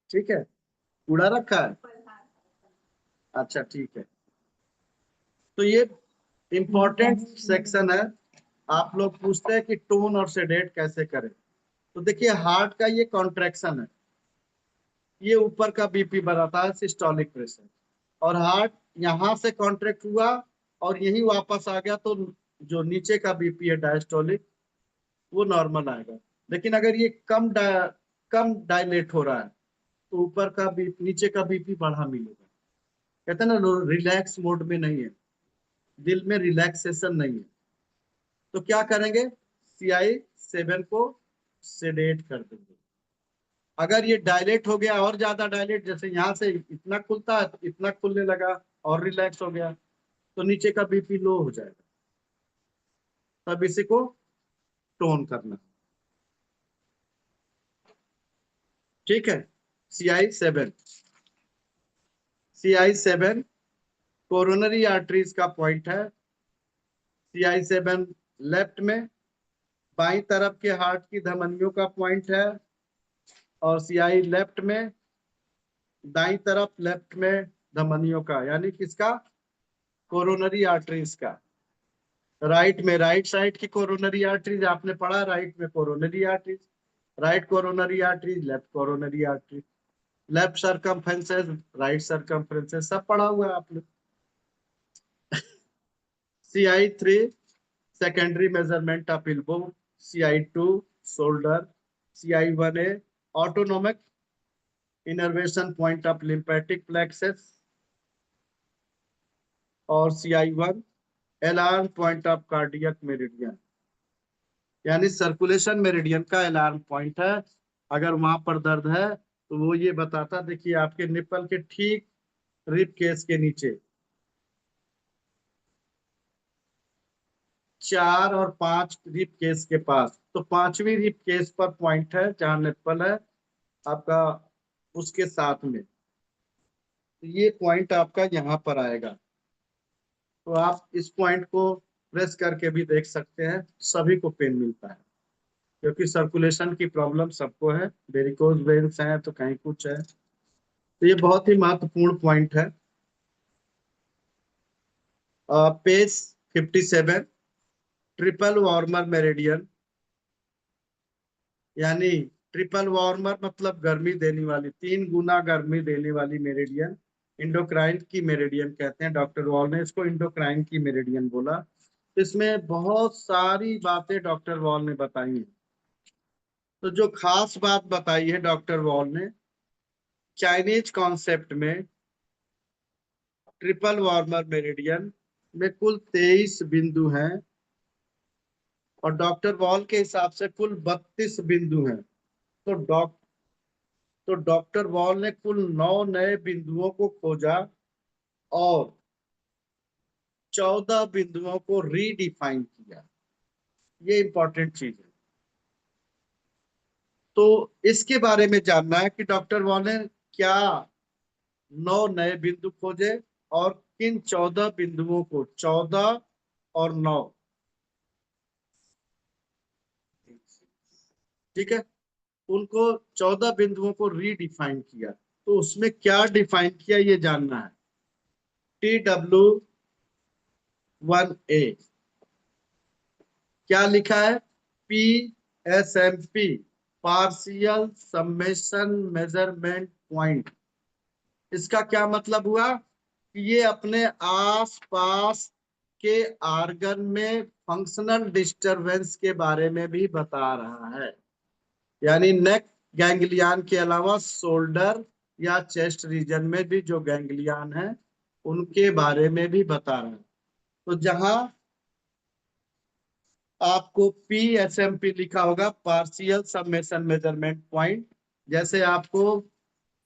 ठीक है, कूड़ा रखा है, अच्छा ठीक है। तो ये इंपॉर्टेंट सेक्शन है, आप लोग पूछते हैं कि टोन और सेडेट कैसे करें। तो देखिए हार्ट का ये कॉन्ट्रैक्शन है, ये ऊपर का बीपी बढ़ाता है, सिस्टोलिक प्रेशर, और हार्ट यहाँ से कॉन्ट्रैक्ट हुआ और यही वापस आ गया, तो जो नीचे का बीपी है डायस्टोलिक, वो नॉर्मल आएगा। लेकिन अगर ये कम डायलेट हो रहा है तो ऊपर का बीपी, नीचे का बीपी बढ़ा मिलेगा। कहते हैं ना, रिलैक्स मोड में नहीं है, दिल में रिलैक्सेशन नहीं है। तो क्या करेंगे, CI7 को सेडेट कर देंगे। अगर ये डायलेट हो गया और ज्यादा डायलेट, जैसे यहाँ से इतना खुलता है तो इतना खुलने लगा और रिलैक्स हो गया, तो नीचे का बीपी लो हो जाएगा, तब इसी को टोन करना। ठीक है, CI7, CI7 कोरोनरी आर्टरीज का पॉइंट है। CI7 लेफ्ट में बाई तरफ के हार्ट की धमनियों का पॉइंट है, और CI लेफ्ट में दाई तरफ लेफ्ट में धमनियों का, यानी किसका, कोरोनरी आर्टरीज का। राइट में राइट साइड की कोरोनरी आर्टरीज आपने पढ़ा, राइट में coronary arteries, right coronary arteries, left coronary arteries, left circumferences, right circumferences, सब पढ़ा हुआ है आपने। CI3 secondary measurement of elbow CI2 shoulder, CI1A autonomic innervation point of lymphatic plexus, और CI1 alarm point of cardiac meridian, यानी circulation meridian का alarm point है। अगर वहां पर दर्द है तो वो ये बताता, देखिए आपके निप्पल के ठीक रिब केस के नीचे 4 और 5 रिब केस के पास, तो 5वीं रिब केस पर पॉइंट है जहां निप्पल है आपका, उसके साथ में। तो ये पॉइंट आपका यहाँ पर आएगा, तो आप इस पॉइंट को प्रेस करके भी देख सकते हैं। सभी को पेन मिलता है क्योंकि सर्कुलेशन की प्रॉब्लम सबको है, वेरिकोज वेन्स है तो कहीं कुछ है। तो ये बहुत ही महत्वपूर्ण पॉइंट है। पेज 57, ट्रिपल वार्मर मेरिडियन, यानी ट्रिपल वार्मर मतलब गर्मी देने वाली, 3 गुना गर्मी देने वाली मेरिडियन, इंडोक्राइन की मेरिडियन कहते हैं। डॉक्टर वॉल ने इसको इंडोक्राइन की मेरिडियन बोला। इसमें बहुत सारी बातें डॉक्टर वॉल ने बताई हैं। तो जो खास बात बताई है डॉक्टर वॉल ने, चाइनीज कॉन्सेप्ट में ट्रिपल वार्मर मेरिडियन में कुल 23 बिंदु हैं, और डॉक्टर वॉल के हिसाब से कुल 32 बिंदु हैं। तो डॉक्टर वॉल ने कुल 9 नए बिंदुओं को खोजा और 14 बिंदुओं को रीडिफाइन किया। ये इंपॉर्टेंट चीज है। तो इसके बारे में जानना है कि डॉक्टर वॉल ने क्या 9 नए बिंदु खोजे और किन 14 बिंदुओं को, 14 और 9, ठीक है, उनको 14 बिंदुओं को रीडिफाइन किया। तो उसमें क्या डिफाइन किया ये जानना है। TW1A क्या लिखा है, PSMP, partial summation measurement point. इसका क्या मतलब हुआ कि ये अपने आस पास के आर्गन में फंक्शनल डिस्टरबेंस के बारे में भी बता रहा है, यानी नेक गैंग्लियन के अलावा शोल्डर या चेस्ट रीजन में भी जो गैंग्लियन है उनके बारे में भी बता रहा है। तो जहां आपको PSMP लिखा होगा, पार्शियल सबमेशन मेजरमेंट पॉइंट, जैसे आपको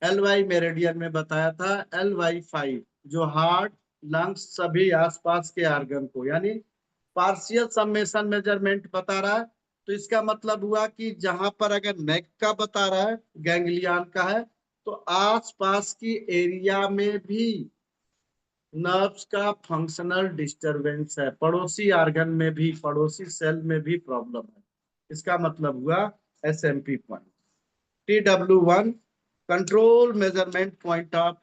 LY मेरिडियन में बताया था, LY5 जो हार्ट, लंग्स, सभी आसपास के आर्गन को, यानी पार्शियल सबमेशन मेजरमेंट बता रहा है। तो इसका मतलब हुआ कि जहां पर अगर नेक का बता रहा है, गैंग्लियन का है, तो आसपास की एरिया में भी नर्व्स का फंक्शनल डिस्टरबेंस है, पड़ोसी आर्गन में भी, पड़ोसी सेल में भी प्रॉब्लम है। इसका मतलब हुआ SMP point. TW1 control measurement point of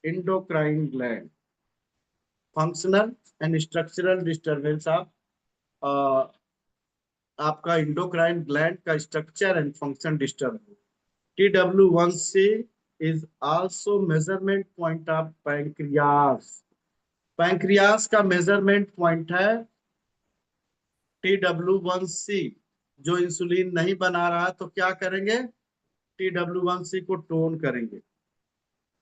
endocrine gland, functional and structural disturbance of आपका इंडोक्राइन ग्लैंड का structure and function disturb. TW1C is also measurement point of pancreas, pancreas का मेजरमेंट पॉइंट है TW1C। जो insulin नहीं बना रहा तो क्या करेंगे, TW1C को टोन करेंगे।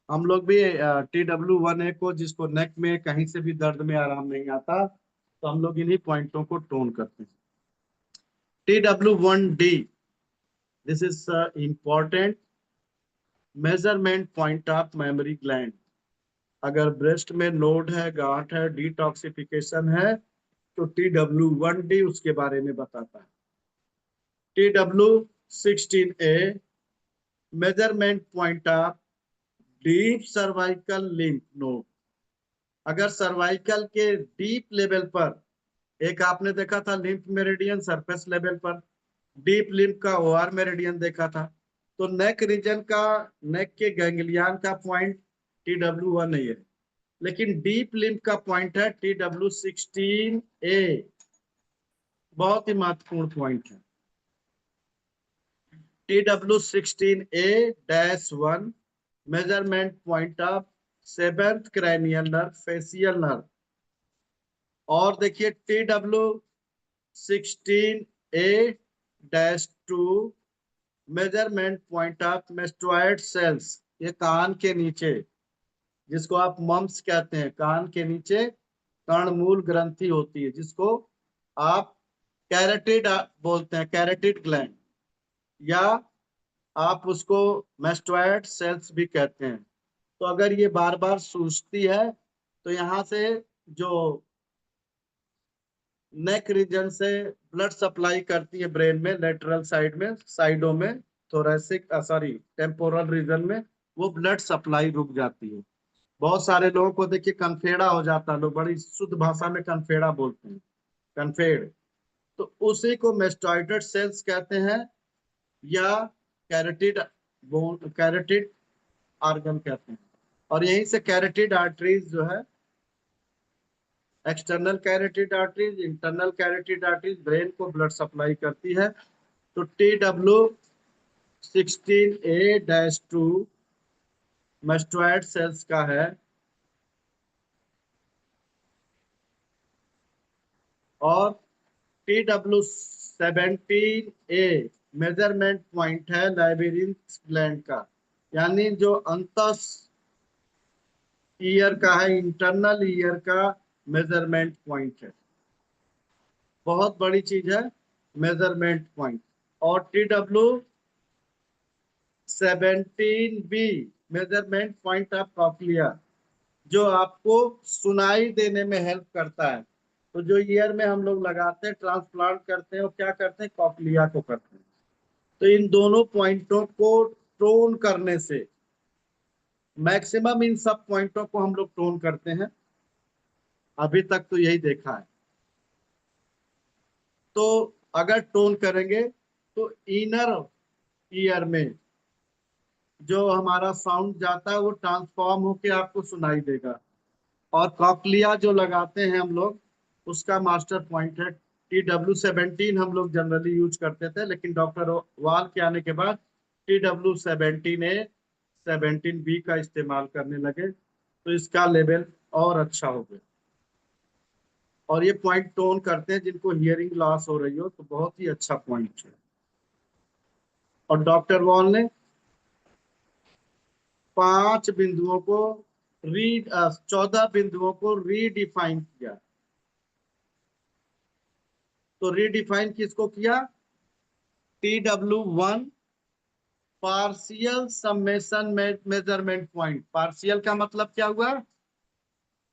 हम लोग भी TW1A को, जिसको नेक में कहीं से भी दर्द में आराम नहीं आता, तो हम लोग इन्हीं पॉइंटों को टोन करते हैं। TW1D, this is important measurement point of memory gland. अगर ब्रेस्ट में नोड है, गांठ है, डिटॉक्सिफिकेशन है, तो TW1D उसके बारे में बताता है। TW16A measurement point of deep cervical lymph node. अगर सर्वाइकल के डीप लेवल पर, एक आपने देखा था लिम्फ मेरिडियन सरफेस लेवल पर, डीप लिम्फ का OR मेरिडियन देखा था। तो नेक रीजन का, नेक के गैंग्लियन का पॉइंट TW1 है, लेकिन डीप लिम्फ का पॉइंट है TW16A। बहुत ही महत्वपूर्ण पॉइंट है। TW16A-1 measurement point of 7th cranial nerve, facial nerve. और देखिए TW16A dash two measurement point of mastoid cells, ये कान के नीचे, जिसको आप मम्स कहते हैं, कान के नीचे कर्णमूल ग्रंथि होती है, जिसको आप कैरेटिड बोलते हैं, कैरेटिड ग्लैंड, या आप उसको मेस्टोइड सेल्स भी कहते हैं। तो अगर ये बार बार सूजती है तो यहाँ से जो नेक रीजन से ब्लड सप्लाई करती है ब्रेन में, लेटरल साइड में, साइडों में, थोरेसिक सॉरी टेम्पोरल रीजन में, वो ब्लड सप्लाई रुक जाती है। बहुत सारे लोगों को देखिए कनफेड़ा हो जाता है, लोग बड़ी शुद्ध भाषा में कनफेड़ा बोलते हैं, कनफेड़, तो उसी को मेस्टोइडेड सेल्स कहते हैं, या कैरेटिड बोन, कैरेटिड आर्गन कहते हैं। और यहीं से कैरेटिड आर्टरीज जो है, external carotid arteries, internal carotid arteries, brain को ब्लड सप्लाई करती है। तो TW16A-2 मेस्टोइड सेल्स का है, और TW17A मेजरमेंट पॉइंट है लाइबेरिंथ ग्लैंड का, यानी जो अंतस ईयर का है, इंटरनल ईयर का मेजरमेंट पॉइंट है, बहुत बड़ी चीज है मेजरमेंट पॉइंट। और TW17B measurement point of cochlea, जो आपको सुनाई देने में हेल्प करता है। तो जो ईयर में हम लोग लगाते हैं, ट्रांसप्लांट करते हैं, वो क्या करते हैं, कॉक्लिया को करते हैं। तो इन दोनों पॉइंटों को टोन करने से, मैक्सिमम इन सब पॉइंटों को हम लोग टोन करते हैं, अभी तक तो यही देखा है। तो अगर टोन करेंगे तो इनर ईयर में जो हमारा साउंड जाता है वो ट्रांसफॉर्म होके आपको सुनाई देगा। और कॉक्लिया जो लगाते हैं हम लोग, उसका मास्टर पॉइंट है TW17, हम लोग जनरली यूज करते थे, लेकिन डॉक्टर वाल के आने के बाद TW17A-17B का इस्तेमाल करने लगे, तो इसका लेवल और अच्छा हो गया। और ये पॉइंट टोन करते हैं जिनको हियरिंग लॉस हो रही हो, तो बहुत ही अच्छा पॉइंट है। और डॉक्टर वॉल ने 5 बिंदुओं को 14 बिंदुओं को रीडिफाइन किया। तो रीडिफाइन किसको किया, TW1 partial summation measurement point. Partial का मतलब क्या हुआ,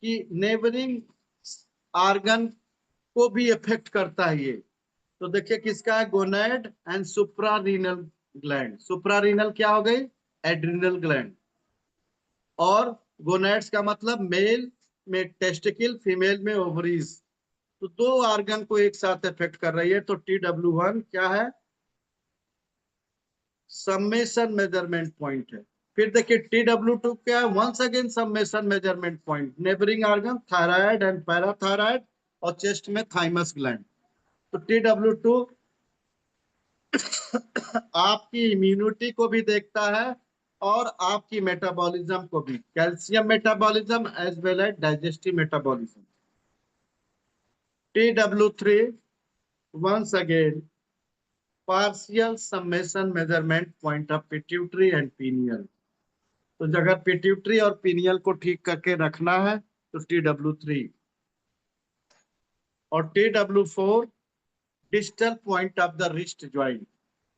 कि नेबरिंग आर्गन को भी इफेक्ट करता है ये। तो देखिए किसका है, gonad and suprarenal gland. Suprarenal क्या हो गई, एड्रिनल ग्लैंड। और गोनेड्स का मतलब मेल में टेस्टिकल, फीमेल में ओवरीज। तो दो आर्गन को एक साथ इफेक्ट कर रही है। तो TW1 क्या है, समेशन मेजरमेंट पॉइंट है। फिर देखिए TW2 क्या है, once again summation measurement point, neighbouring organ thyroid and parathyroid, और चेस्ट में थाइमस ग्लैंड। तो TW2 आपकी इम्यूनिटी को भी देखता है और आपकी मेटाबॉलिज्म को भी, calcium metabolism as well as digestive metabolism. TW3 once again partial summation measurement point of pituitary and pineal. तो अगर पिट्यूटरी और पीनियल को ठीक करके रखना है तो TW3। और TW4 distal point of the wrist joint,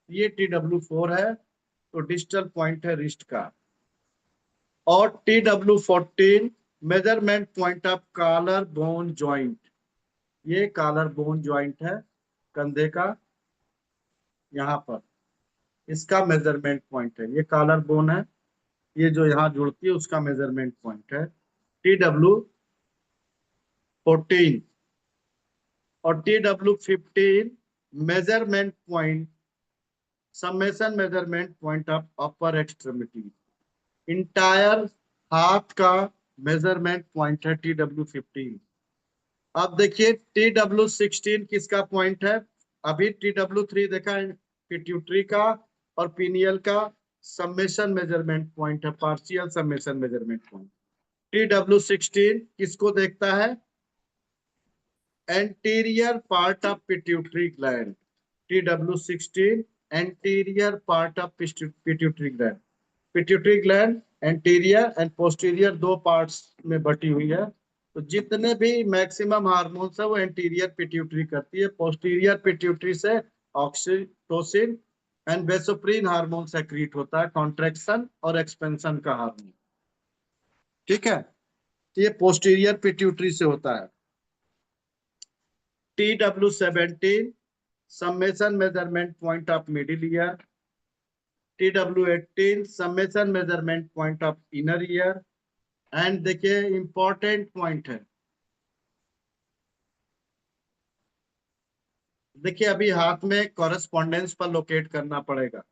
ये TW4 है, तो डिस्टल पॉइंट है रिस्ट का। और TW14 measurement point of collar bone joint, ये कॉलर बोन ज्वाइंट है कंधे का, यहाँ पर इसका मेजरमेंट पॉइंट है, ये कॉलर बोन है, ये जो यहाँ जुड़ती है उसका मेजरमेंट पॉइंट है TW14। और TW15 measurement point, summation measurement point of upper extremity, entire हाथ का मेजरमेंट पॉइंट है TW15। अब देखिए TW16 किसका पॉइंट है, अभी TW3 देखा है पिट्यूटरी का और पीनियल का समेशन मेजरमेंट पॉइंट है, partial summation measurement point. TW16 किसको देखता है, anterior part of pituitary gland, TW16 anterior part of pituitary gland. Pituitary gland anterior and posterior दो पार्ट्स में बटी हुई है। तो जितने भी मैक्सिमम हार्मोन्स है वो एंटीरियर पिट्यूटरी करती है। पोस्टीरियर पिट्यूटरी से ऑक्सीटोसिन एंड बेसोप्रीन हार्मोन सेक्रीट होता है, कॉन्ट्रैक्शन और एक्सपेंशन का हार्मोन। ठीक है, तो ये पोस्टीरियर पिट्यूटरी से होता है। TW17 summation measurement point of middle ear, TW18 summation measurement point of inner ear। And देखिए इंपॉर्टेंट पॉइंट है, देखिए अभी हाथ में कॉरेस्पॉन्डेंस पर लोकेट करना पड़ेगा।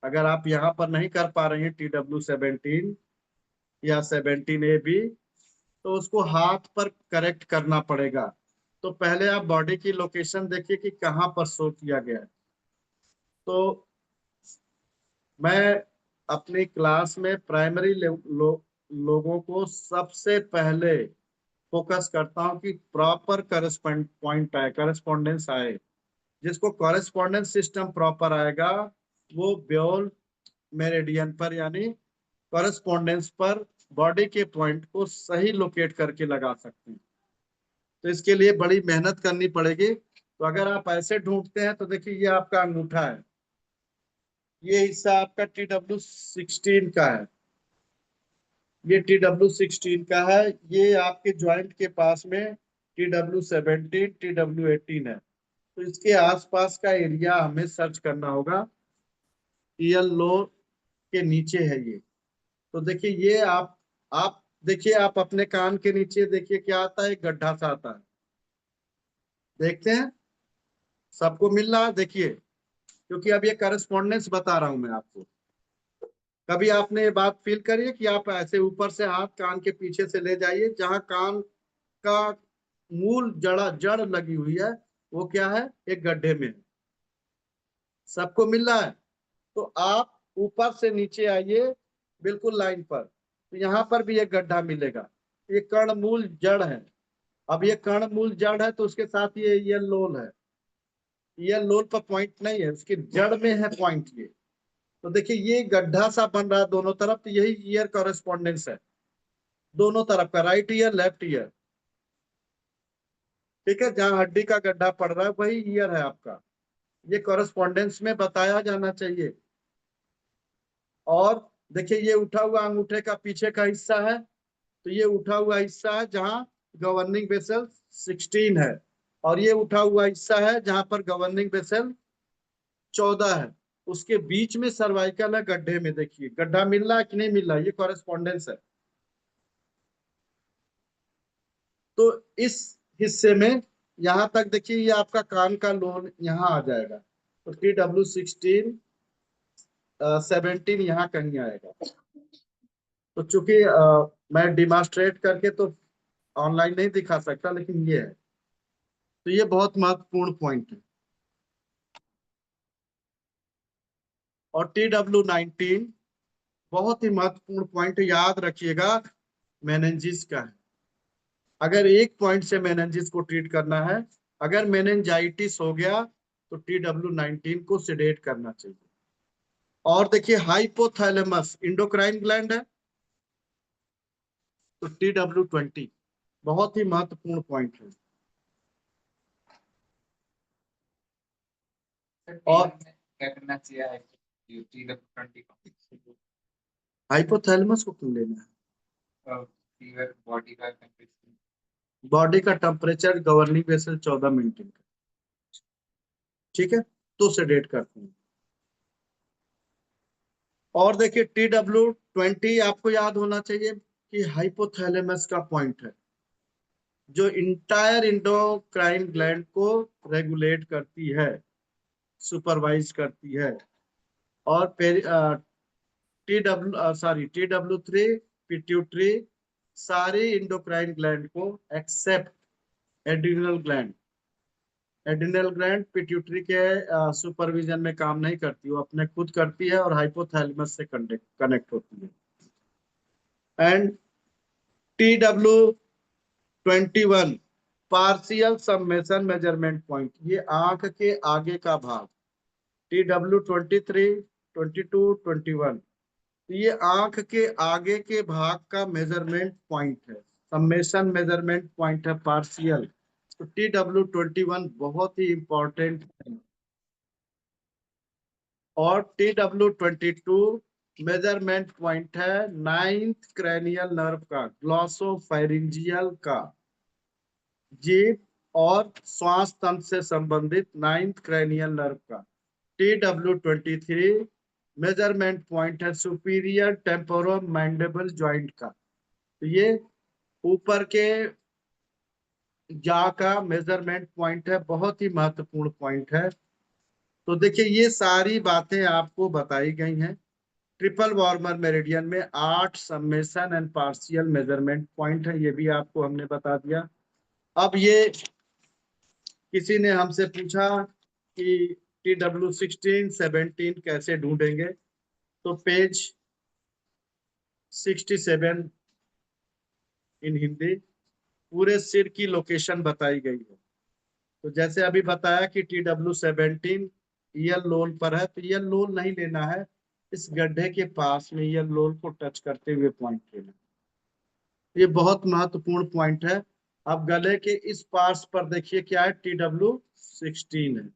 अगर आप यहाँ पर नहीं कर पा रहे हैं TW17 या 17A भी, तो उसको हाथ पर करेक्ट करना पड़ेगा। तो पहले आप बॉडी की लोकेशन देखिए कि कहाँ पर शो किया गया है। तो मैं अपनी क्लास में प्राइमरी लोगों को सबसे पहले फोकस करता हूँ कि प्रॉपर पॉइंट आए, करस्पॉन्डेंस आए। जिसको कॉरेस्पॉन्डेंस सिस्टम प्रॉपर आएगा वो ब्योल मेरिडियन पर यानी कॉरेस्पॉन्डेंस पर बॉडी के पॉइंट को सही लोकेट करके लगा सकते हैं। तो इसके लिए बड़ी मेहनत करनी पड़ेगी। तो अगर आप ऐसे ढूंढते हैं तो देखिए ये आपका अंगूठा है, ये हिस्सा आपका TW16 का है, ये TW16 का है, ये आपके ज्वाइंट के पास में TW17 TW18 है। तो इसके आसपास का एरिया हमें सर्च करना होगा। ईयर लो के नीचे है ये। तो देखिए ये आप देखिए, आप अपने कान के नीचे देखिए क्या आता है, एक गड्ढा सा आता है, देखते हैं सबको मिल रहा है। देखिए क्योंकि अब ये करस्पॉन्डेंस बता रहा हूं मैं आपको। कभी आपने ये बात फील करी है कि आप ऐसे ऊपर से हाथ कान के पीछे से ले जाइए, जहां कान का मूल जड़ लगी हुई है वो क्या है, एक गड्ढे में है। सबको मिल रहा है। तो आप ऊपर से नीचे आइए बिल्कुल लाइन पर, तो यहाँ पर भी एक गड्ढा मिलेगा। ये कर्णमूल जड़ है। अब ये कर्णमूल जड़ है तो उसके साथ ये लोल है। ये लोल पर पॉइंट नहीं है, उसकी जड़ में है पॉइंट ये। तो देखिए ये गड्ढा सा बन रहा है दोनों तरफ, तो यही ईयर कॉरेस्पॉन्डेंस है दोनों तरफ का, राइट ईयर लेफ्ट ईयर। ठीक है, जहां हड्डी का गड्ढा पड़ रहा है वही ईयर है आपका। ये कॉरेस्पॉन्डेंस में बताया जाना चाहिए। और देखिए ये उठा हुआ अंगूठे का पीछे का हिस्सा है, तो ये उठा हुआ हिस्सा है जहां गवर्निंग वेसल 16 है, और ये उठा हुआ हिस्सा है जहां पर गवर्निंग वेसल 14 है। उसके बीच में सर्वाइकल है गड्ढे में। देखिए गड्ढा मिल रहा है कि नहीं मिल रहा है, ये कॉरेस्पॉन्डेंस है। तो इस हिस्से में यहां तक देखिए ये आपका कान का लोन यहाँ आ जाएगा। तो TW16 17 यहाँ कहीं आएगा। तो चूंकि मैं डिमॉन्स्ट्रेट करके तो ऑनलाइन नहीं दिखा सकता, लेकिन ये है। तो ये बहुत महत्वपूर्ण पॉइंट है। और TW19 बहुत ही महत्वपूर्ण पॉइंट याद रखिएगा, मेनेंजिस का है। अगर एक पॉइंट से मेनेंजिस को ट्रीट करना है, अगर मेनेंजाइटिस हो गया तो TW19 को सिडेट करना चाहिए। और देखिए हाइपोथैलेमस इंडोक्राइन ग्लैंड है, तो TW20 बहुत ही महत्वपूर्ण पॉइंट है। और क्या करना चाहिए है TW20 हाइपोथैलेमस को क्यों लेना है? फीवर बॉडी का टेम्परेचर, बॉडी का टेम्परेचर गवर्निंग वेसल 14 मेंटेन कर, ठीक है, तो सेडेट करते हैं। और देखिए TW20 आपको याद होना चाहिए कि हाइपोथैलेमस का पॉइंट है, जो इंटायर इंडोक्राइन ग्लैंड को रेगुलेट करती है, सुपरवाइज करती है। और TW3 पिट्यूटरी सारी इंडोक्राइन ग्लैंड को except adrenal gland. Adrenal gland pituitary के सुपरविजन में काम नहीं करती, वो अपने खुद करती है और हाइपोथैलेमस से कनेक्ट होती है। And TW21 partial summation measurement point, ये आंख के आगे का भाग, TW23, 22, 21, ये आंख के आगे के भाग का मेजरमेंट पॉइंट है, सबमेशन मेजरमेंट पॉइंट है पार्शियल। तो TW21 बहुत ही इंपॉर्टेंट है। और TW22 मेजरमेंट पॉइंट है नाइन्थ क्रैनियल नर्व का, ग्लॉसोफैरिंजियल का, जीभ और श्वास तंत्र से संबंधित नाइन्थ क्रैनियल नर्व का। TW23 मेजरमेंट पॉइंट है सुपीरियर टेम्पोरो मैंडिबल ज्वाइंट का। तो ये ऊपर के जा का मेजरमेंट पॉइंट है, बहुत ही महत्वपूर्ण पॉइंट है। तो देखिए ये सारी बातें आपको बताई गई हैं। ट्रिपल वार्मर मेरिडियन में 8 summation and partial measurement point है, ये भी आपको हमने बता दिया। अब ये किसी ने हमसे पूछा कि TW16, 17 कैसे ढूंढेंगे, तो पेज 67 इन हिंदी पूरे सिर की लोकेशन बताई गई है। तो जैसे अभी बताया कि TW17 ईयर लोल पर है, तो ईयर लोल नहीं लेना है, इस गड्ढे के पास में ईयर लोल को टच करते हुए पॉइंट लेना। ये बहुत महत्वपूर्ण पॉइंट है। अब गले के इस पार्ट्स पर देखिए क्या है, TW16 है,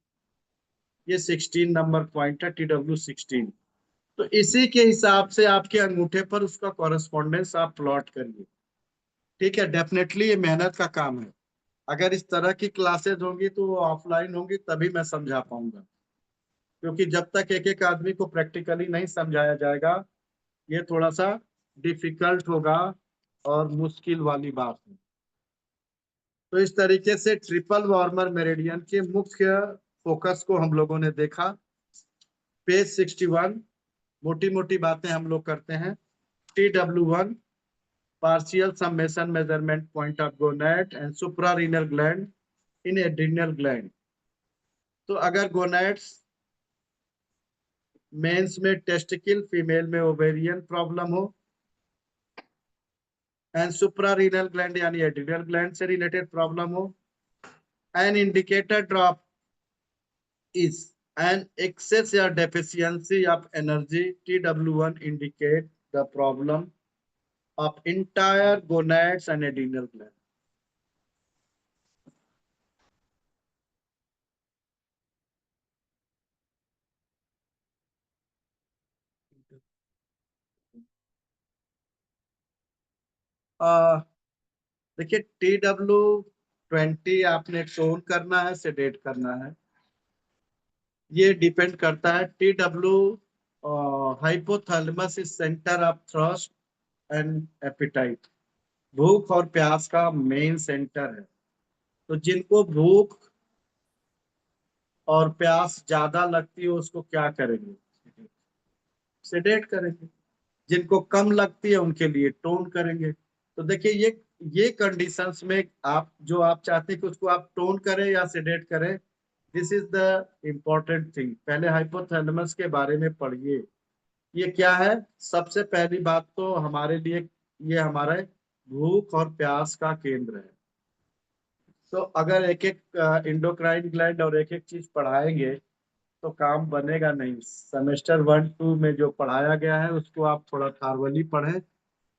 ये 16 नंबर पॉइंट है TW16। तो इसी के हिसाब से आपके अंगूठे पर उसका कॉरेस्पॉन्डेंस आप प्लॉट करिए। ठीक है, डेफिनेटली ये मेहनत का काम है। अगर इस तरह की क्लासेज होंगी तो वो ऑफलाइन होंगी, तभी मैं समझा पाऊंगा, क्योंकि जब तक एक एक आदमी को प्रैक्टिकली नहीं समझाया जाएगा, ये थोड़ा सा डिफिकल्ट होगा और मुश्किल वाली बात है। तो इस तरीके से ट्रिपल वार्मर मेरिडियन के मुख्य फोकस को हम लोगों ने देखा। पेज 61 मोटी मोटी बातें हम लोग करते हैं। TW1 partial summation measurement point of gonad and suprarenal gland in adrenal gland। तो अगर गोनाड्स मेंस में टेस्टिकल, फीमेल में ओवेरियन प्रॉब्लम हो, एंड सुप्रारीनल ग्लैंड यानी एड्रिनल ग्लैंड से रिलेटेड प्रॉब्लम हो, an indicator drop is an excess या deficiency of energy, TW1 indicate the problem of entire gonads and adrenal gland। देखिए TW20 आपने tone करना है, सेडेट करना है, ये डिपेंड करता है। TW hypothalamus is centre of thrust and appetite, भूख और प्यास का मेन सेंटर है। तो जिनको भूख और प्यास ज्यादा लगती है उसको क्या करेंगे, सेडेट करेंगे। जिनको कम लगती है उनके लिए टोन करेंगे। तो देखिए ये कंडीशंस में आप जो आप चाहते हैं कि उसको आप टोन करें या सेडेट करें, this is the important thing. पहले हाइपोथैलेमस के बारे में पढ़िए, ये क्या है। सबसे पहली बात तो हमारे लिए ये हमारे भूख और प्यास का केंद्र है। तो अगर एक एक इंडोक्राइन ग्लैंड और एक एक चीज पढ़ाएंगे तो काम बनेगा नहीं। सेमेस्टर 1-2 में जो पढ़ाया गया है उसको आप थोड़ा थारवली पढ़ें।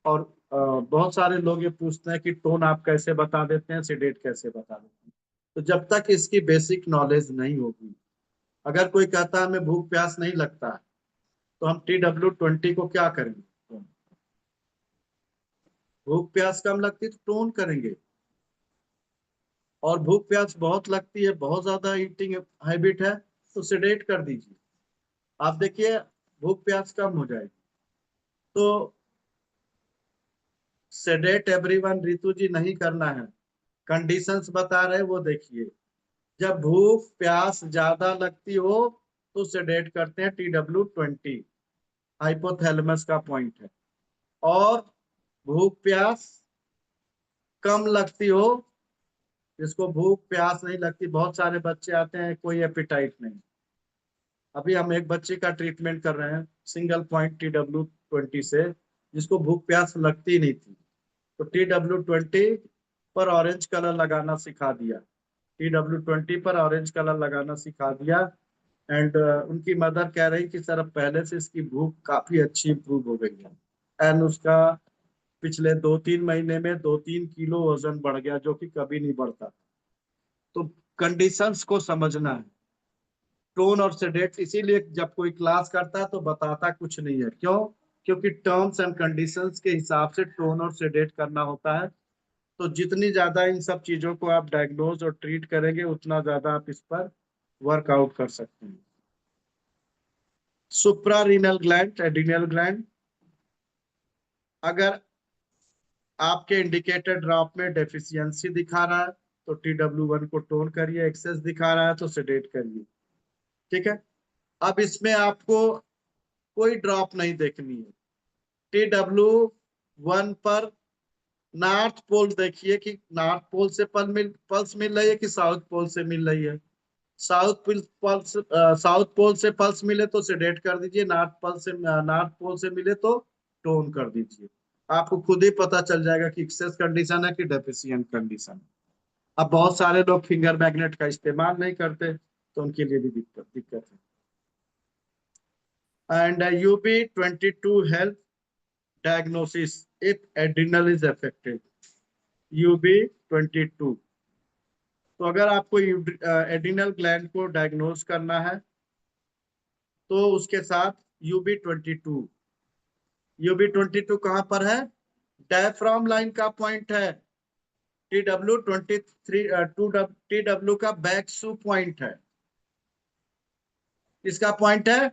और बहुत सारे लोग ये पूछते हैं कि टोन आप कैसे बता देते हैं, सेडेट कैसे बता देते हैं। तो जब तक इसकी बेसिक नॉलेज नहीं होगी, अगर कोई कहता है हमें भूख प्यास नहीं लगता है, तो हम TW20 को क्या करेंगे, भूख प्यास कम लगती है तो टोन करेंगे। और भूख प्यास बहुत लगती है, बहुत ज्यादा ईटिंग हैबिट है, तो सेडेट कर दीजिए। आप देखिए भूख प्यास कम हो जाएगी। तो सेडेट एवरीवन ऋतु जी नहीं करना है, कंडीशंस बता रहे वो देखिए। जब भूख प्यास ज्यादा लगती हो तो सेडेट करते हैं, TW20 हाइपोथैलेमस का पॉइंट है। और भूख प्यास कम लगती हो, जिसको भूख प्यास नहीं लगती, बहुत सारे बच्चे आते हैं कोई एपिटाइट नहीं। अभी हम एक बच्चे का ट्रीटमेंट कर रहे हैं सिंगल पॉइंट TW20 से, जिसको भूख प्यास लगती नहीं थी। तो TW20 पर ऑरेंज कलर लगाना सिखा दिया, TW20 पर ऑरेंज कलर लगाना सिखा दिया। एंड उनकी मदर कह रही कि सर अब पहले से इसकी भूख काफी अच्छी इंप्रूव हो गई है। एंड उसका पिछले 2-3 महीने में 2-3 किलो वजन बढ़ गया, जो कि कभी नहीं बढ़ता। तो कंडीशंस को समझना है, टोन और सेडेट। इसीलिए जब कोई क्लास करता है तो बताता कुछ नहीं है, क्यों? क्योंकि टर्म्स एंड कंडीशंस के हिसाब से टोन और सेडेट करना होता है। तो जितनी ज्यादा इन सब चीजों को आप डायग्नोज और ट्रीट करेंगे, उतना ज्यादा आप इस पर वर्कआउट कर सकते हैं। सुप्रारीनल ग्लैंड, एड्रिनल ग्लैंड, अगर आपके इंडिकेटर ड्रॉप में डेफिशिएंसी दिखा रहा है तो TW1 को टोन करिए, एक्सेस दिखा रहा है तो सेडेट करिए। ठीक है, अब इसमें आपको कोई ड्रॉप नहीं देखनी है। TW1 पर नॉर्थ पोल देखिए कि नॉर्थ पोल से पल्स मिल रही है कि साउथ पोल से मिल रही है। साउथ पोल से पल्स मिले तो सेडेट कर दीजिए, नॉर्थ पोल से मिले तो टोन कर दीजिए। आपको खुद ही पता चल जाएगा कि एक्सेस कंडीशन है कि डेफिशिएंट कंडीशन है। अब बहुत सारे लोग फिंगर मैग्नेट का इस्तेमाल नहीं करते, तो उनके लिए भी दिक्कत है। And UB22 help diagnosis if adrenal is affected, UB22। तो अगर आपको एड्रिनल ग्लैंड को डायग्नोज करना है तो उसके साथ UB22। UB22 कहां पर है? डायफ्राम लाइन का पॉइंट है। TW का बैक सू पॉइंट है। इसका पॉइंट है,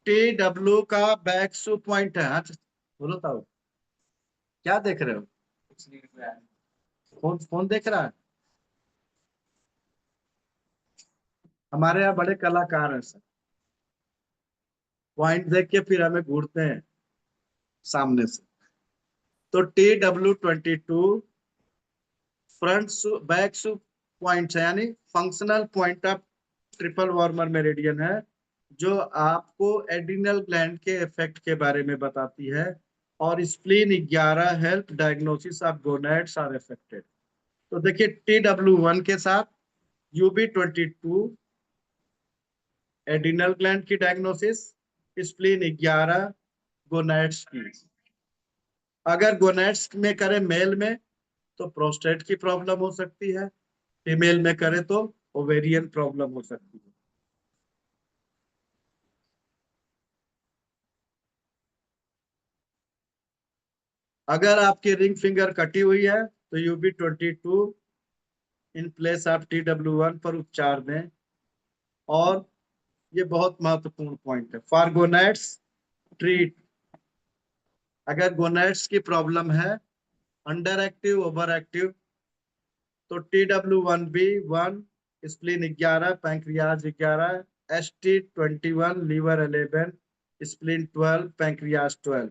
TW का बैक सू पॉइंट है। हाँ, बोलो ताऊ, क्या देख रहे हो? कुछ नहीं हुआ है। फोन फोन देख रहा है? हमारे यहाँ बड़े कलाकार हैं सर, पॉइंट देख के फिर हमें घूरते हैं सामने से। तो TW22 फ्रंट बैक सू पॉइंट है, यानी functional point of triple warmer meridian है, जो आपको एड्रिनल ग्लैंड के इफेक्ट के बारे में बताती है। और spleen 11 help diagnosis of gonads are affected. तो देखिए TW1 के साथ UB22 एड्रिनल ग्लैंड की डायग्नोसिस, स्प्लीन 11 गोनैड्स की। अगर गोनैड्स में करें मेल में तो प्रोस्टेट की प्रॉब्लम हो सकती है, फीमेल में करें तो ओवेरियन प्रॉब्लम हो सकती है। अगर आपकी रिंग फिंगर कटी हुई है तो UB22 in place of TW1 पर उपचार दें। और ये बहुत महत्वपूर्ण पॉइंट है, फॉर गोनैड्स ट्रीट। अगर गोनैड्स की प्रॉब्लम है, अंडर एक्टिव ओवर एक्टिव, तो TW1B1 spleen 11 pancreas 11, ST21 liver 11 spleen 12 pancreas 12।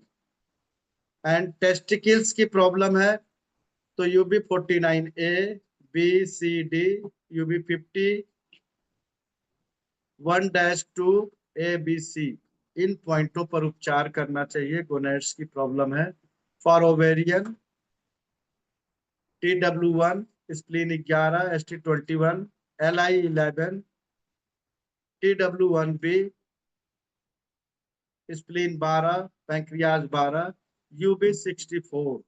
And testicles की प्रॉब्लम है तो UB49A BCD UB50 1-2 ABC, इन पॉइंटों पर उपचार करना चाहिए। गोनैड्स की प्रॉब्लम है। For ovarian TW1 spleen 11 ST21 LI11 TW1B spleen 12 pancreas 12 UB64।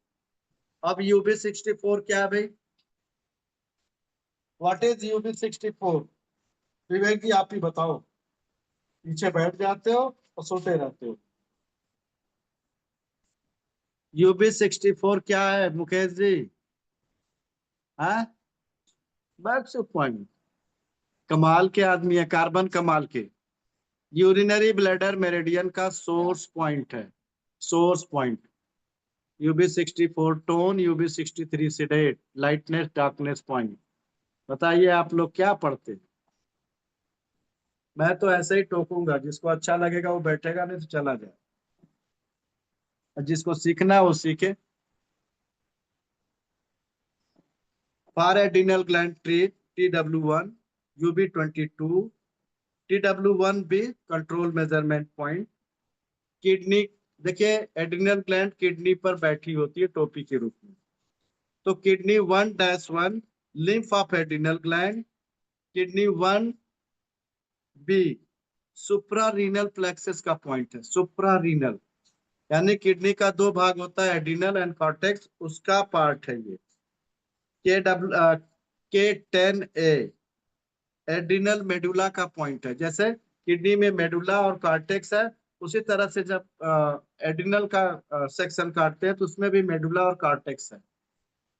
अब UB64 क्या है भाई? What is UB64? विवेक जी आप ही बताओ, पीछे बैठ जाते हो और सोते रहते हो। UB64 क्या है मुकेश जी? हाँ, बैक्स पॉइंट। कमाल के आदमी है, कार्बन कमाल के। यूरिनरी ब्लैडर मेरिडियन का सोर्स पॉइंट है, source point. UB64 tone, UB63 सिडेट, lightness darkness point. बताइए आप लोग क्या पढ़ते? मैं तो ऐसे ही टोकूंगा, जिसको अच्छा लगेगा वो बैठेगा, नहीं तो चला जाए। जिसको सीखना है वो सीखे। For adrenal gland treat TW1 UB22 TW1B control measurement point. Kidney, देखिए एड्रिनल ग्लैंड किडनी पर बैठी होती है टोपी के रूप में। तो kidney 1-1 lymph of adrenal gland, kidney 1B supra renal plexus का पॉइंट है, सुप्रा रीनल, यानी किडनी का दो भाग होता है, एड्रिनल एंड कॉर्टेक्स, उसका पार्ट है ये। K10A एड्रिनल मेडुला का पॉइंट है। जैसे किडनी में मेडुला और कॉर्टेक्स है, उसी तरह से जब एड्रिनल का सेक्शन काटते हैं तो उसमें भी मेडुला और कॉर्टेक्स है।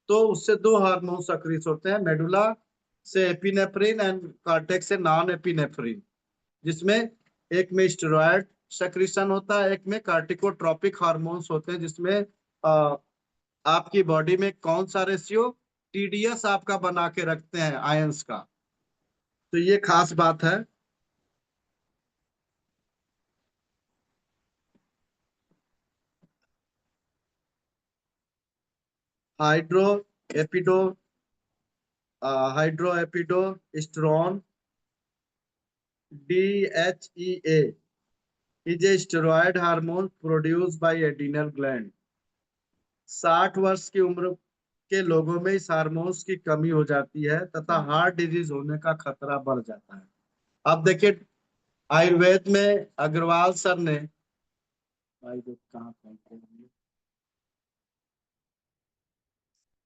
तो उससे दो हार्मोन सक्रिय होते हैं, मेडुला से एपिनेफ्रिन एंड कॉर्टेक्स से नॉन एपिनेफ्रिन, जिसमें एक में स्टेरॉयड सक्रिशन होता है, एक में कार्टिकोट्रोपिक हार्मोन्स होते हैं, जिसमें आपकी बॉडी में कौन सा रेशियो टीडीएस आपका बना के रखते हैं आयंस का। तो ये खास बात है। हाइड्रो एपिडो हाइड्रो एपिडो स्टेरॉन DHEA is a steroid hormone produced by adrenal gland। 60 वर्ष की उम्र के लोगों में इस हार्मोन्स की कमी हो जाती है तथा हार्ट डिजीज होने का खतरा बढ़ जाता है। अब देखिए आयुर्वेद में अग्रवाल सर ने, कहाँ पहुंचे हैं?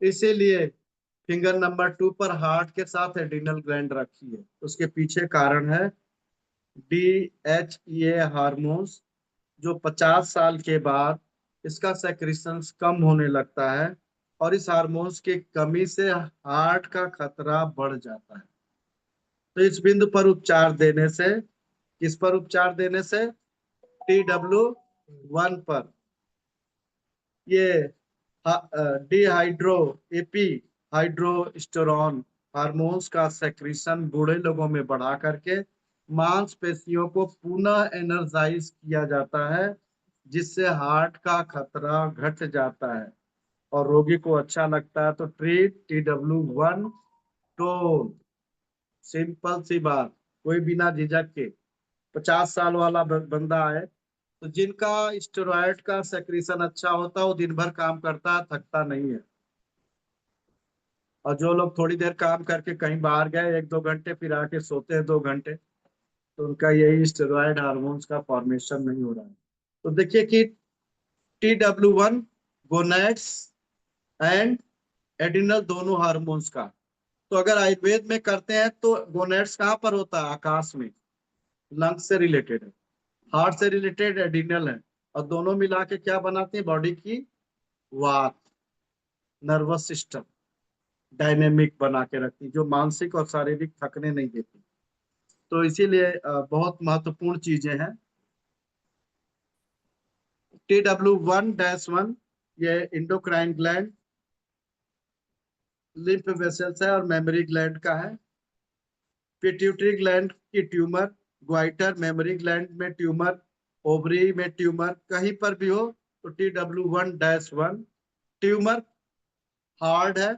इसीलिए फिंगर नंबर 2 पर हार्ट के साथ एड्रिनल ग्लैंड रखी है। उसके पीछे कारण है DHEA हार्मोन्स, जो 50 साल के बाद इसका सेक्रेशन कम होने लगता है और इस हार्मोन्स की कमी से हार्ट का खतरा बढ़ जाता है। तो इस बिंदु पर उपचार देने से, किस पर उपचार देने से? TW1 पर। ये डिहाइड्रो एपी हाइड्रोस्टेरॉन हार्मोन्स का सेक्रेशन बूढ़े लोगों में बढ़ा करके मांसपेशियों को पुनः एनर्जाइज किया जाता है, जिससे हार्ट का खतरा घट जाता है और रोगी को अच्छा लगता है। तो ट्रीट TW1 टोन, सिंपल सी बात, कोई बिना झिझक के 50 साल वाला बंदा है तो जिनका स्टेरॉयड का सेक्रेशन अच्छा होता है वो दिन भर काम करता है, थकता नहीं है। और जो लोग थोड़ी देर काम करके कहीं बाहर गए 1-2 घंटे फिर आके सोते हैं 2 घंटे, तो उनका यही स्टेरॉयड हार्मोन्स का फॉर्मेशन नहीं हो रहा है। तो देखिए कि TW1 गोनैड्स एंड एड्रिनल दोनों हार्मोन्स का, तो अगर आयुर्वेद में करते हैं तो गोनैड्स कहाँ पर होता है? आकाश में, लंग्स से रिलेटेड है, हार्ट से रिलेटेड एड्रिनल है, और दोनों मिला के क्या बनाते हैं? बॉडी की वात, नर्वस सिस्टम डायनेमिक बना के रखती है, जो मानसिक और शारीरिक थकने नहीं देती। तो इसीलिए बहुत महत्वपूर्ण चीजें हैं। TW1-1 ये इंडोक्राइन ग्लैंड, लिम्फ वेसल्स है और मेमोरी ग्लैंड का है। पिट्यूटरी ग्लैंड की ट्यूमर, ग्वाइटर, मेमोरी ग्लैंड में ट्यूमर, ओवरी में ट्यूमर, कहीं पर भी हो तो TW1-1 ट्यूमर हार्ड है।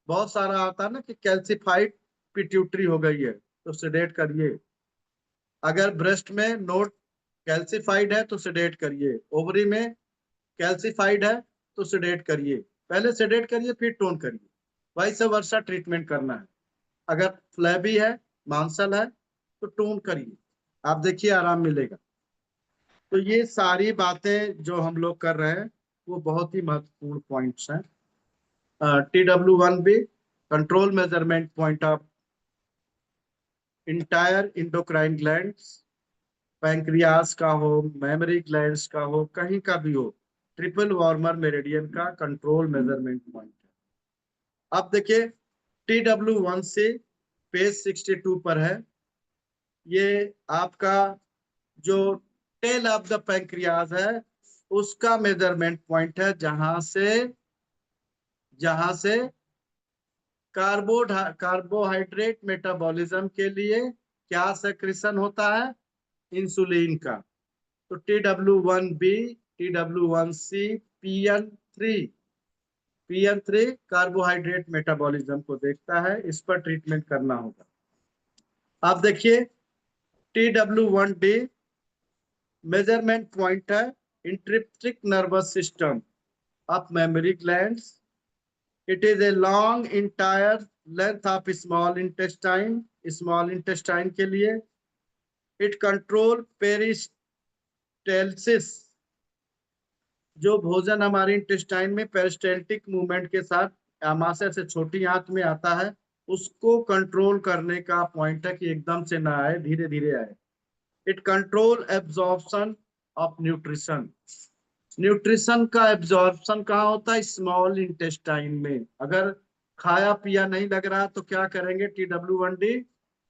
बहुत सारा आता है ना कि कैल्सिफाइड पिट्यूटरी हो गई है तो सेडेट करिए। अगर ब्रेस्ट में नोड कैल्सिफाइड है तो सेडेट करिए, ओवरी में कैल्सिफाइड है तो सेडेट करिए। पहले सेडेट करिए फिर टोन करिए, वैसे वर्षा ट्रीटमेंट करना है। अगर फ्लैबी है, मांसल है तो टोन करिए, आप देखिए आराम मिलेगा। तो ये सारी बातें जो हम लोग कर रहे हैं वो बहुत ही महत्वपूर्ण पॉइंट्स हैं। TW1 भी control measurement point of entire endocrine glands, pancreas का हो, मेमोरी ग्लैंड्स का हो, कहीं का भी हो, ट्रिपल वार्मर मेरिडियन का कंट्रोल मेजरमेंट पॉइंट है। अब देखिए TW1 से पेज 62 पर है। ये आपका जो टेल ऑफ द पैंक्रियाज है उसका मेजरमेंट पॉइंट है, जहां से कार्बोहाइड्रेट मेटाबॉलिज्म के लिए क्या सेक्रेशन होता है? इंसुलिन का। तो TW1B, TW1C, PN3, PN3 carbohydrate metabolism को देखता है, इस पर ट्रीटमेंट करना होगा। आप देखिए TW1D मेजरमेंट पॉइंट है intrinsic nervous system of mammary glands, it is a long entire length of small intestine, small intestine के लिए। इट कंट्रोल पेरिस्टेल्सिस, जो भोजन हमारे इंटेस्टाइन में पेरिस्टेल्टिक मूवमेंट के साथ आमाशय से छोटी आंत में आता है, उसको कंट्रोल करने का पॉइंट है कि एकदम से ना आए, धीरे धीरे आए। It control absorption of nutrition, nutrition का एब्जॉर्प्शन कहाँ होता है? स्मॉल इंटेस्टाइन में। अगर खाया पिया नहीं लग रहा तो क्या करेंगे? TW1D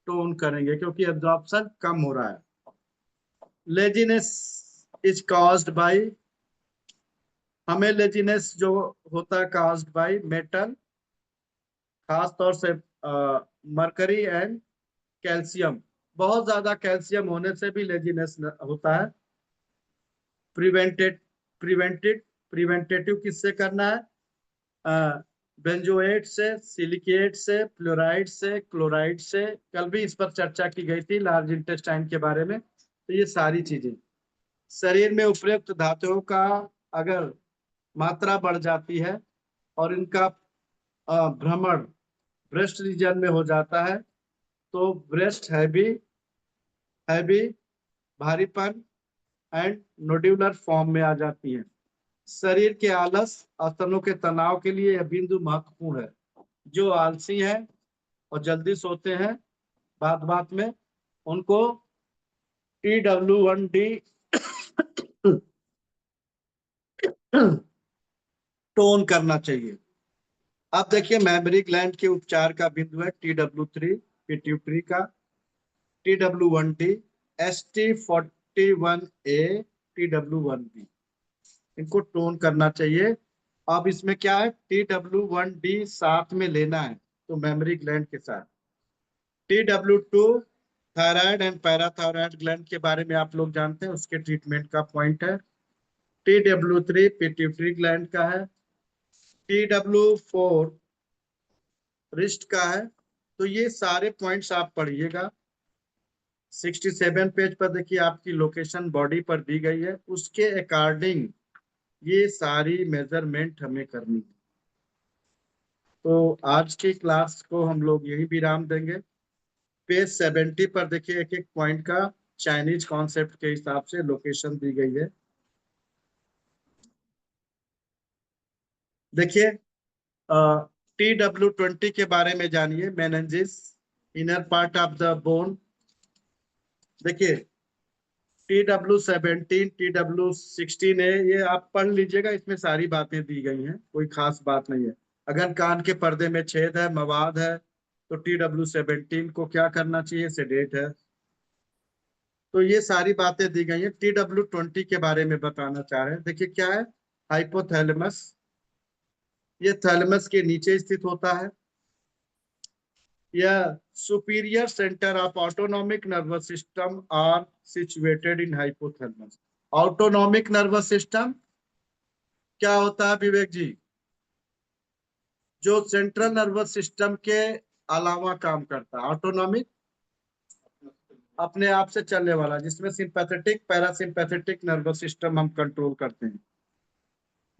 टोन करेंगे, क्योंकि एब्जॉर्प्शन कम हो रहा है। लेजीनेस इज कॉज्ड बाय, हमें लेजीनेस जो होता है कॉज्ड बाय मेटल, खास तौर से मरकरी एंड कैल्शियम। बहुत ज्यादा कैल्शियम होने से भी लेजीनेस होता है। प्रिवेंटेड प्रिवेंटेड प्रिवेंटेटिव किससे करना है? बेंजोएट से, सिलिकेट से, फ्लोराइड से, क्लोराइड से। कल भी इस पर चर्चा की गई थी लार्ज इंटेस्टाइन के बारे में। तो ये सारी चीजें, शरीर में उपयुक्त धातुओं का अगर मात्रा बढ़ जाती है और इनका भ्रमण ब्रेस्ट रीजन में हो जाता है, तो ब्रेस्ट हैवी हैवी भारीपन एंड नोड्यूलर फॉर्म में आ जाती है। शरीर के आलस, स्तनों के तनाव के लिए यह बिंदु महत्वपूर्ण है। जो आलसी हैं और जल्दी सोते हैं बात बात में, उनको TW1D टोन करना चाहिए। अब देखिए मेमोरी ग्लैंड के उपचार का बिंदु है TW3 पिट्यूटरी का, TW1D, ST41A, TW1B, इनको टोन करना चाहिए। अब इसमें क्या है? TW1D साथ में लेना है, तो मेमोरी ग्लैंड के साथ। TW2 thyroid and parathyroid gland के बारे में आप लोग जानते हैं, उसके ट्रीटमेंट का पॉइंट है। TW3 पिट्यूटरी ग्लैंड का है। TW4 रिस्ट का है। तो ये सारे पॉइंट्स आप पढ़िएगा। 67 पेज पर देखिए आपकी लोकेशन बॉडी पर दी गई है, उसके अकॉर्डिंग ये सारी मेजरमेंट हमें करनी है। तो आज की क्लास को हम लोग यही विराम देंगे। पेज 70 पर देखिए एक एक पॉइंट का चाइनीज कॉन्सेप्ट के हिसाब से लोकेशन दी गई है। देखिए TW20 के बारे में जानिए। Meninges, inner part of the bone. देखिए TW17, TW16 है, ये आप पढ़ लीजिएगा, इसमें सारी बातें दी गई हैं, कोई खास बात नहीं है। अगर कान के पर्दे में छेद है, मवाद है, तो TW17 को क्या करना चाहिए? सेडेट है। तो ये सारी बातें दी गई हैं। TW20 के बारे में बताना चाह रहे हैं। देखिए क्या है? हाइपोथैलेमस, ये थैलेमस के नीचे स्थित होता है। यह superior centre of autonomic nervous system are situated in hypothalamus. Autonomic nervous system क्या होता है विवेक जी? जो सेंट्रल नर्वस सिस्टम के अलावा काम करता है। ऑटोनॉमिक अपने आप से चलने वाला, जिसमें सिंपैथेटिक पैरासिम्पैथेटिक नर्वस सिस्टम हम कंट्रोल करते हैं।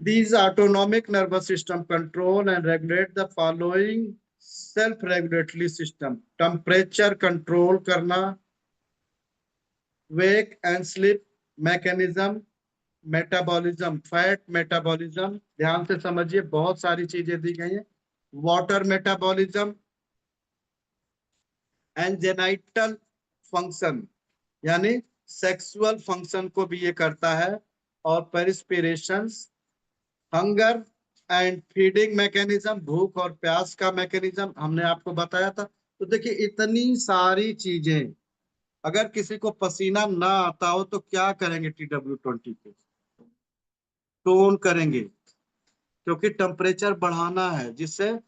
These autonomic nervous system control and regulate the following self-regulatory system: temperature control करना, wake and sleep mechanism, metabolism, fat metabolism, ध्यान से समझिए, बहुत सारी चीजें दी गई हैं। वाटर मेटाबॉलिज्म, एंजेनाइटल फंक्शन, यानी सेक्सुअल फंक्शन को भी ये करता है, और पेरिस्पिरेशंस, हंगर एंड फीडिंग मैकेनिज्म, भूख और प्यास का मैकेनिज्म हमने आपको बताया था। तो देखिए इतनी सारी चीजें, अगर किसी को पसीना ना आता हो तो क्या करेंगे? TW20 को टोन करेंगे, क्योंकि टेम्परेचर बढ़ाना है, जिससे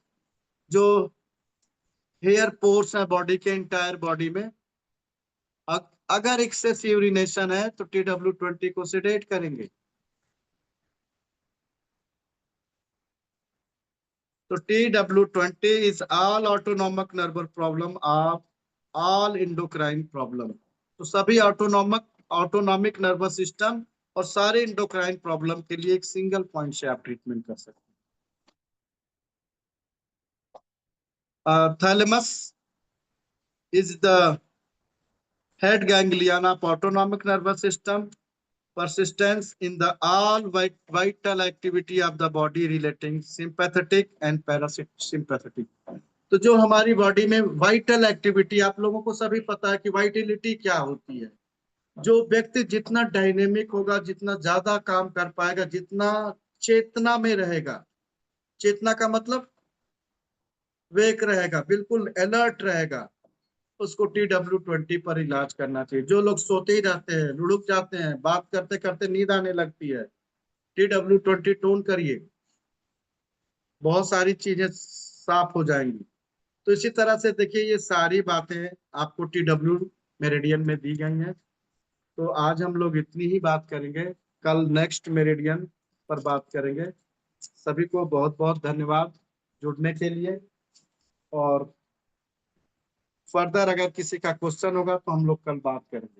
जो हेयर पोर्स है बॉडी के, इंटायर बॉडी में, अगर एक्सेसिव यूरिनेशन है तो TW20 को सेडेट करेंगे। तो TW20 is all autonomic nervous problem of all endocrine problem। तो सभी ऑटोनॉमिक नर्वस सिस्टम और सारे इंडोक्राइन प्रॉब्लम के लिए एक सिंगल पॉइंट से आप ट्रीटमेंट कर सकते हैं। Thalamus is the head ganglion of autonomic nervous system, persistence in the all vital activity of the body relating sympathetic and parasympathetic. तो जो हमारी बॉडी में वाइटल एक्टिविटी, आप लोगों को सभी पता है कि वाइटिलिटी क्या होती है। जो व्यक्ति जितना डायनेमिक होगा, जितना ज्यादा काम कर पाएगा, जितना चेतना में रहेगा, चेतना का मतलब वेक रहेगा, बिल्कुल अलर्ट रहेगा, उसको TW20 पर इलाज करना चाहिए। जो लोग सोते ही रहते हैं, लुढ़क जाते हैं, बात करते करते नींद आने लगती है, TW20 टोन करिए, बहुत सारी चीजें साफ हो जाएंगी। तो इसी तरह से देखिए, ये सारी बातें आपको TW मेरिडियन में दी गई हैं। तो आज हम लोग इतनी ही बात करेंगे, कल नेक्स्ट मेरिडियन पर बात करेंगे। सभी को बहुत बहुत धन्यवाद जुड़ने के लिए, और फर्दर अगर किसी का क्वेश्चन होगा तो हम लोग कल बात करेंगे।